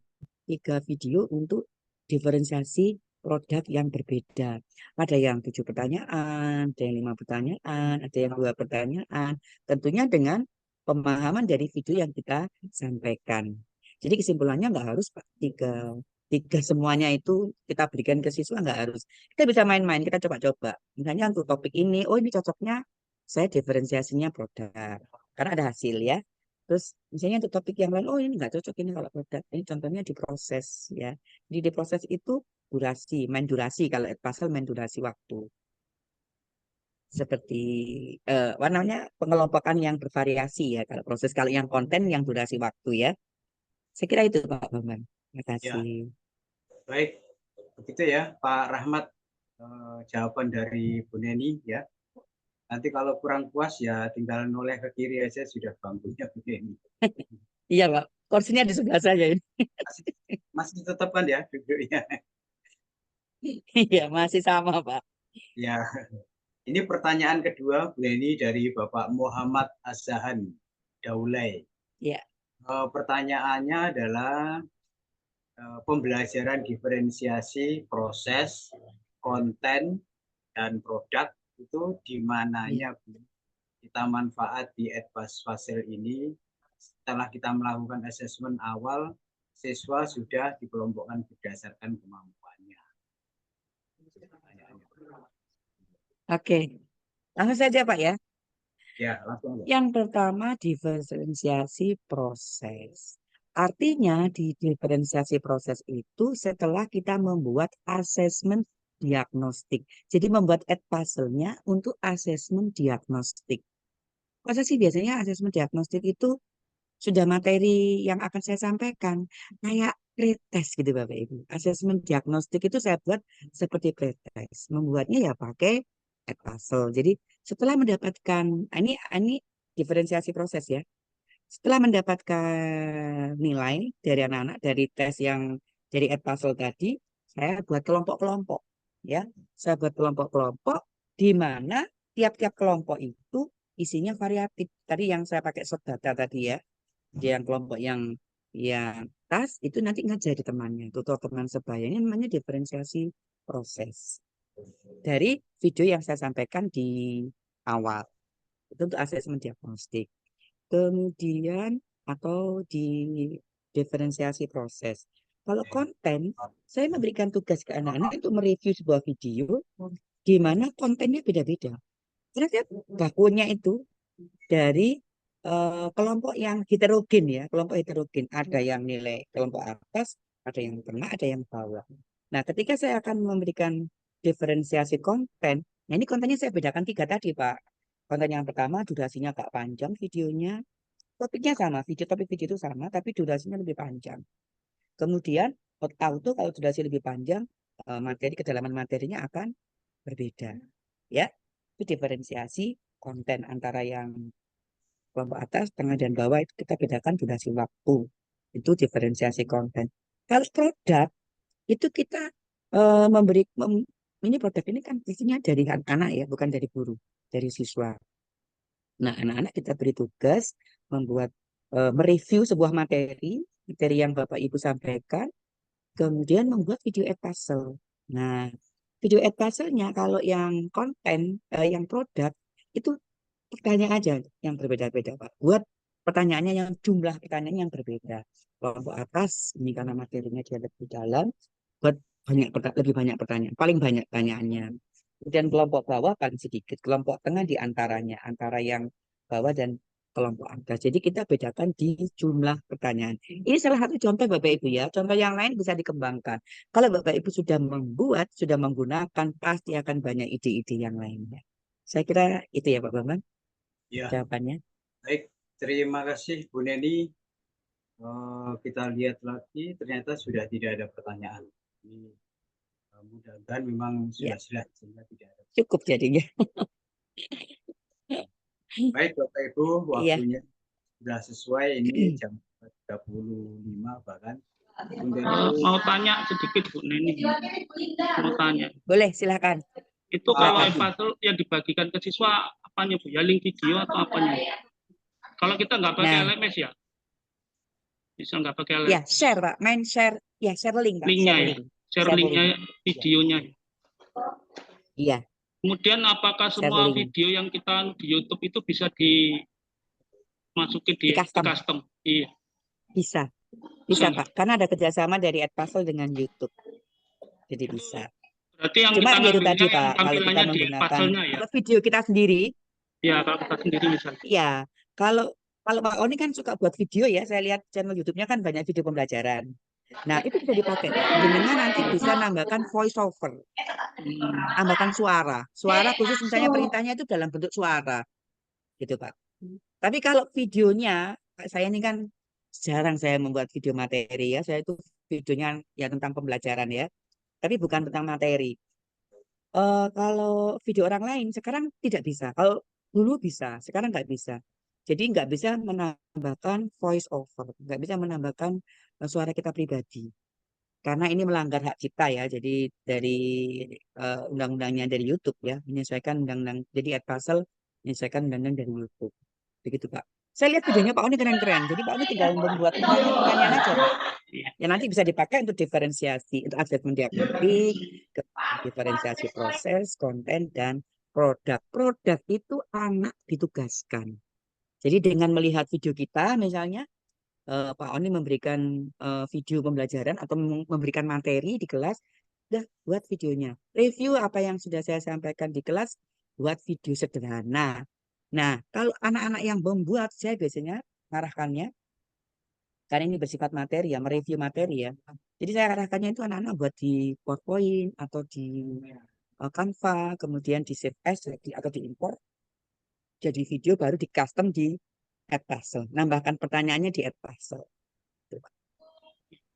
video untuk diferensiasi produk yang berbeda. Ada yang 7 pertanyaan, ada yang 5 pertanyaan, ada yang 2 pertanyaan. Tentunya dengan pemahaman dari video yang kita sampaikan. Jadi kesimpulannya nggak harus Pak, tiga semuanya itu kita berikan ke siswa, nggak harus. Kita bisa main-main, kita coba-coba. Misalnya untuk topik ini, oh ini cocoknya saya diferensiasinya produk. Karena ada hasil ya. Terus misalnya untuk topik yang lain, oh ini nggak cocok ini kalau produk. Ini contohnya di proses ya. Jadi di proses itu main durasi. Kalau Edpuzzle main durasi waktu. Seperti warnanya pengelompokan yang bervariasi ya. Kalau proses, kalau yang konten yang durasi waktu ya. Saya kira itu Pak Bambang. Terima kasih. Baik, begitu ya Pak Rahmat, jawaban dari Bu Neni ya. Nanti kalau kurang puas ya tinggal noleh ke kiri aja sudah bangkunya Bu Neni. Iya Pak, kursinya di sebelah saya ini. Masih tetap kan ya duduknya? Iya, masih sama Pak. Ya, ini pertanyaan kedua Bu Neni dari Bapak Muhammad Azzahan Daulay. Ya. Pertanyaannya adalah pembelajaran diferensiasi proses, konten, dan produk itu di mananya kita manfaat di Edpuzzle ini setelah kita melakukan asesmen awal siswa sudah dikelompokkan berdasarkan kemampuannya? Pertanyaannya. Oke, langsung saja Pak ya. Ya, langsung aja. Yang pertama diferensiasi proses. Artinya di diferensiasi proses itu setelah kita membuat asesmen diagnostik. Jadi membuat Edpuzzle-nya untuk asesmen diagnostik. Masa sih biasanya asesmen diagnostik itu sudah materi yang akan saya sampaikan. Kayak pretest gitu Bapak Ibu. Asesmen diagnostik itu saya buat seperti pretest. Membuatnya ya pakai Edpuzzle. Jadi setelah mendapatkan, ini diferensiasi proses ya. Setelah mendapatkan nilai dari anak-anak dari tes yang dari Edpuzzle tadi, saya buat kelompok-kelompok ya. Saya buat kelompok-kelompok di mana tiap-tiap kelompok itu isinya variatif. Tadi yang saya pakai short data tadi ya. Yang kelompok yang tas itu nanti ngajari temannya, tutor teman sebaya. Ini namanya diferensiasi proses. Dari video yang saya sampaikan di awal. Itu untuk asesmen diagnostik. Kemudian atau di diferensiasi proses. Kalau konten, saya memberikan tugas ke anak-anak untuk mereview sebuah video di mana kontennya beda-beda. Karena dia bakunya itu dari kelompok yang heterogen ya, kelompok heterogen. Ada yang nilai kelompok atas, ada yang tengah, ada yang bawah. Nah, ketika saya akan memberikan diferensiasi konten, nah ini kontennya saya bedakan 3 tadi, Pak. Konten yang pertama durasinya agak panjang videonya, topiknya sama, topik video itu sama, tapi durasinya lebih panjang. Kemudian auto kalau durasi lebih panjang, kedalaman materinya akan berbeda. Ya, itu diferensiasi konten antara yang kelompok atas, tengah, dan bawah itu kita bedakan durasi waktu. Itu diferensiasi konten. Kalau produk, itu kita ini produk ini kan isinya dari anak-anak ya, bukan dari guru, dari siswa. Nah, anak-anak kita beri tugas membuat mereview sebuah materi yang Bapak Ibu sampaikan, kemudian membuat video Edpuzzle. Nah, video Edpuzzle-nya kalau yang konten, yang produk, itu pertanyaan aja yang berbeda-beda, Pak. Buat pertanyaannya yang jumlah pertanyaan yang berbeda. Kelompok atas, ini karena materinya dia lebih dalam, buat lebih banyak pertanyaan, paling banyak pertanyaannya. Kemudian kelompok bawah paling sedikit, kelompok tengah di antaranya, antara yang bawah dan kelompok atas. Jadi kita bedakan di jumlah pertanyaan. Ini salah satu contoh Bapak Ibu ya. Contoh yang lain bisa dikembangkan. Kalau Bapak Ibu sudah membuat, sudah menggunakan, pasti akan banyak ide-ide yang lainnya. Saya kira itu ya Pak Bambang. Ya, Jawabannya. baik. Terima kasih Bu Neni. Kita lihat lagi, ternyata sudah tidak ada pertanyaan. Ini mudah-mudahan memang sudah jelas sehingga tidak ada. Cukup jadinya. Baik Bapak Ibu, Iya. waktunya sudah sesuai, ini jam 35 bahkan. Mau tanya sedikit Bu Neni. Mau tanya. Boleh, silakan. Itu kalau Edpuzzle yang dibagikan ke siswa apanya Bu? Ya link video atau apanya? Kalau kita nggak pakai LMS ya? Bisa nggak pakai LMS? Ya, share Pak. Main share. Ya, share link Pak. Linknya Share ya? link. Share linknya videonya. Iya. Kemudian apakah semua video yang kita di YouTube itu bisa dimasukin di custom? Iya. Bisa. Bisa Pak. Karena ada kerjasama dari Edpuzzle dengan YouTube. Jadi bisa. Berarti yang cuma kita itu tadi Pak, kalau kita tampilannya di menggunakan ya? video kita sendiri. Ya, kalau kita sendiri misalnya. Iya. Kalau Pak Oni kan suka buat video ya, saya lihat channel YouTube-nya kan banyak video pembelajaran. Nah, itu bisa dipakai Pak. Jenengan nanti bisa nambahkan voice over. Tambahkan suara. Suara khusus misalnya perintahnya itu dalam bentuk suara. Gitu Pak. Tapi kalau videonya, saya ini kan jarang saya membuat video materi ya. Saya itu videonya ya tentang pembelajaran ya. Tapi bukan tentang materi. Kalau video orang lain sekarang tidak bisa. Kalau dulu bisa, sekarang nggak bisa. Jadi nggak bisa menambahkan voice over, nggak bisa menambahkan suara kita pribadi. Karena ini melanggar hak cipta ya. Jadi dari undang-undangnya dari YouTube ya, menyesuaikan undang-undang. Jadi Edpuzzle menyesuaikan undang-undang dari YouTube. Begitu Pak. Saya lihat videonya Pak Oni keren-keren. Jadi Pak Oni tinggal membuat pertanyaan-pertanyaan aja Pak. Yang nanti bisa dipakai untuk diferensiasi, untuk asesmen diagnostik, diferensiasi proses, konten, dan produk. Produk itu anak ditugaskan. Jadi dengan melihat video kita misalnya, Pak Oni memberikan video pembelajaran atau memberikan materi di kelas, udah buat videonya. Review apa yang sudah saya sampaikan di kelas, buat video sederhana. Nah, kalau anak-anak yang membuat, saya biasanya arahkannya, karena ini bersifat materi ya, mereview materi ya. Jadi saya arahkannya itu anak-anak buat di PowerPoint atau di Canva, kemudian di save as atau diimport jadi video baru di custom di Edpuzzle. Nambahkan pertanyaannya di Edpuzzle.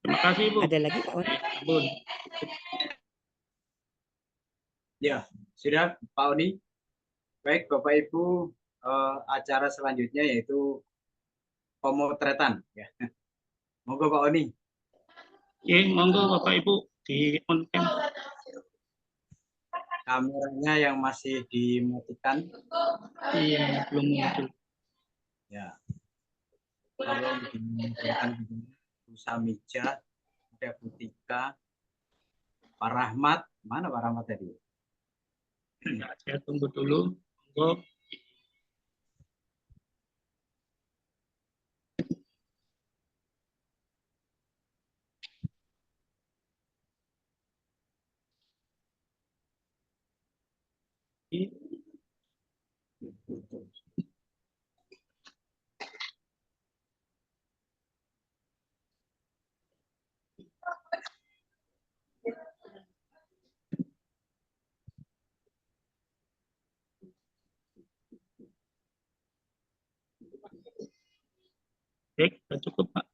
Terima kasih Ibu. Ada lagi Pak Oni? Bun. Ya, sudah Pak Oni. Baik Bapak Ibu, acara selanjutnya yaitu pemotretan. Ya. Monggo Pak Oni. Ya, monggo Bapak Ibu di on cam. Kameranya yang masih dimatikan. Iya, belum muncul. Ya. Tolong dimatikan Bu Samija, ada Butika, Pak Rahmat. Mana Pak Rahmat tadi? Ya, saya tunggu dulu. Monggo. Baik, sudah cukup Pak.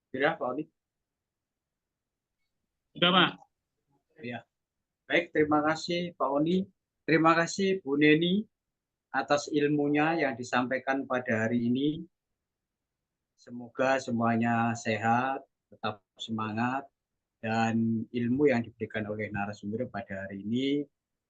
Sudah Pak Oni? Sudah Pak. Ya. Baik, terima kasih Pak Oni. Terima kasih Bu Neni atas ilmunya yang disampaikan pada hari ini. Semoga semuanya sehat, tetap semangat, dan ilmu yang diberikan oleh narasumber pada hari ini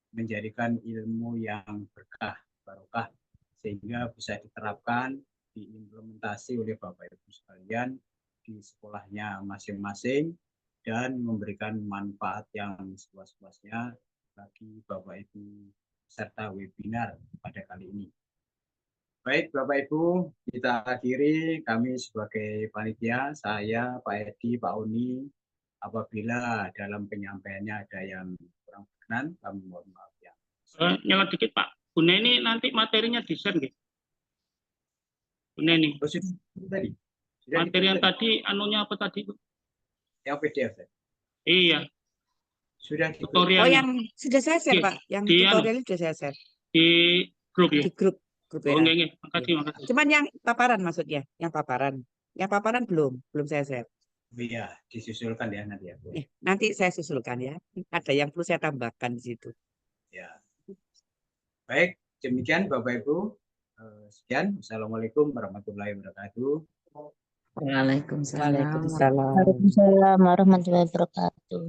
menjadikan ilmu yang berkah, barokah, sehingga bisa diterapkan, diimplementasi oleh Bapak Ibu sekalian di sekolahnya masing-masing, dan memberikan manfaat yang seluas-luasnya bagi Bapak Ibu peserta webinar pada kali ini. Baik Bapak Ibu, kita akhiri kami sebagai panitia, saya, Pak Edi, Pak Oni, apabila dalam penyampaiannya ada yang kurang berkenan, kami mohon maaf ya. Nyala dikit Pak. Bu Neni nanti materinya di-share nggih. Bu Neni. Oh, sudah tadi. Sudah Materi yang tadi. tadi anunya apa tadi Bu? Yang PDF tadi. Iya, Sudah Oh, tutorialnya yang sudah saya share Iya, Pak, yang di tutorialnya sudah saya share di grup ya. di grup Oh, WA. nggih. Makasih, Iya. makasih. Cuman yang paparan maksudnya, yang paparan belum saya share. Iya, disusulkan ya nanti ya. Nanti saya susulkan ya. Ada yang perlu saya tambahkan di situ. Ya. Baik, demikian Bapak Ibu. Sekian. Assalamualaikum warahmatullahi wabarakatuh. Waalaikumsalam. Waalaikumsalam. Waalaikumsalam warahmatullahi wabarakatuh.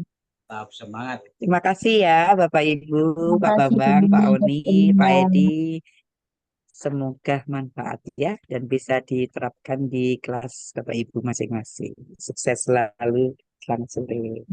Tetap semangat. Terima kasih ya Bapak Ibu, Terima Pak kasih Bambang, Pak teman-teman Oni, Pak berkenan. Edi. Semoga manfaat ya dan bisa diterapkan di kelas Bapak Ibu masing-masing. Sukses selalu. Selamat sore.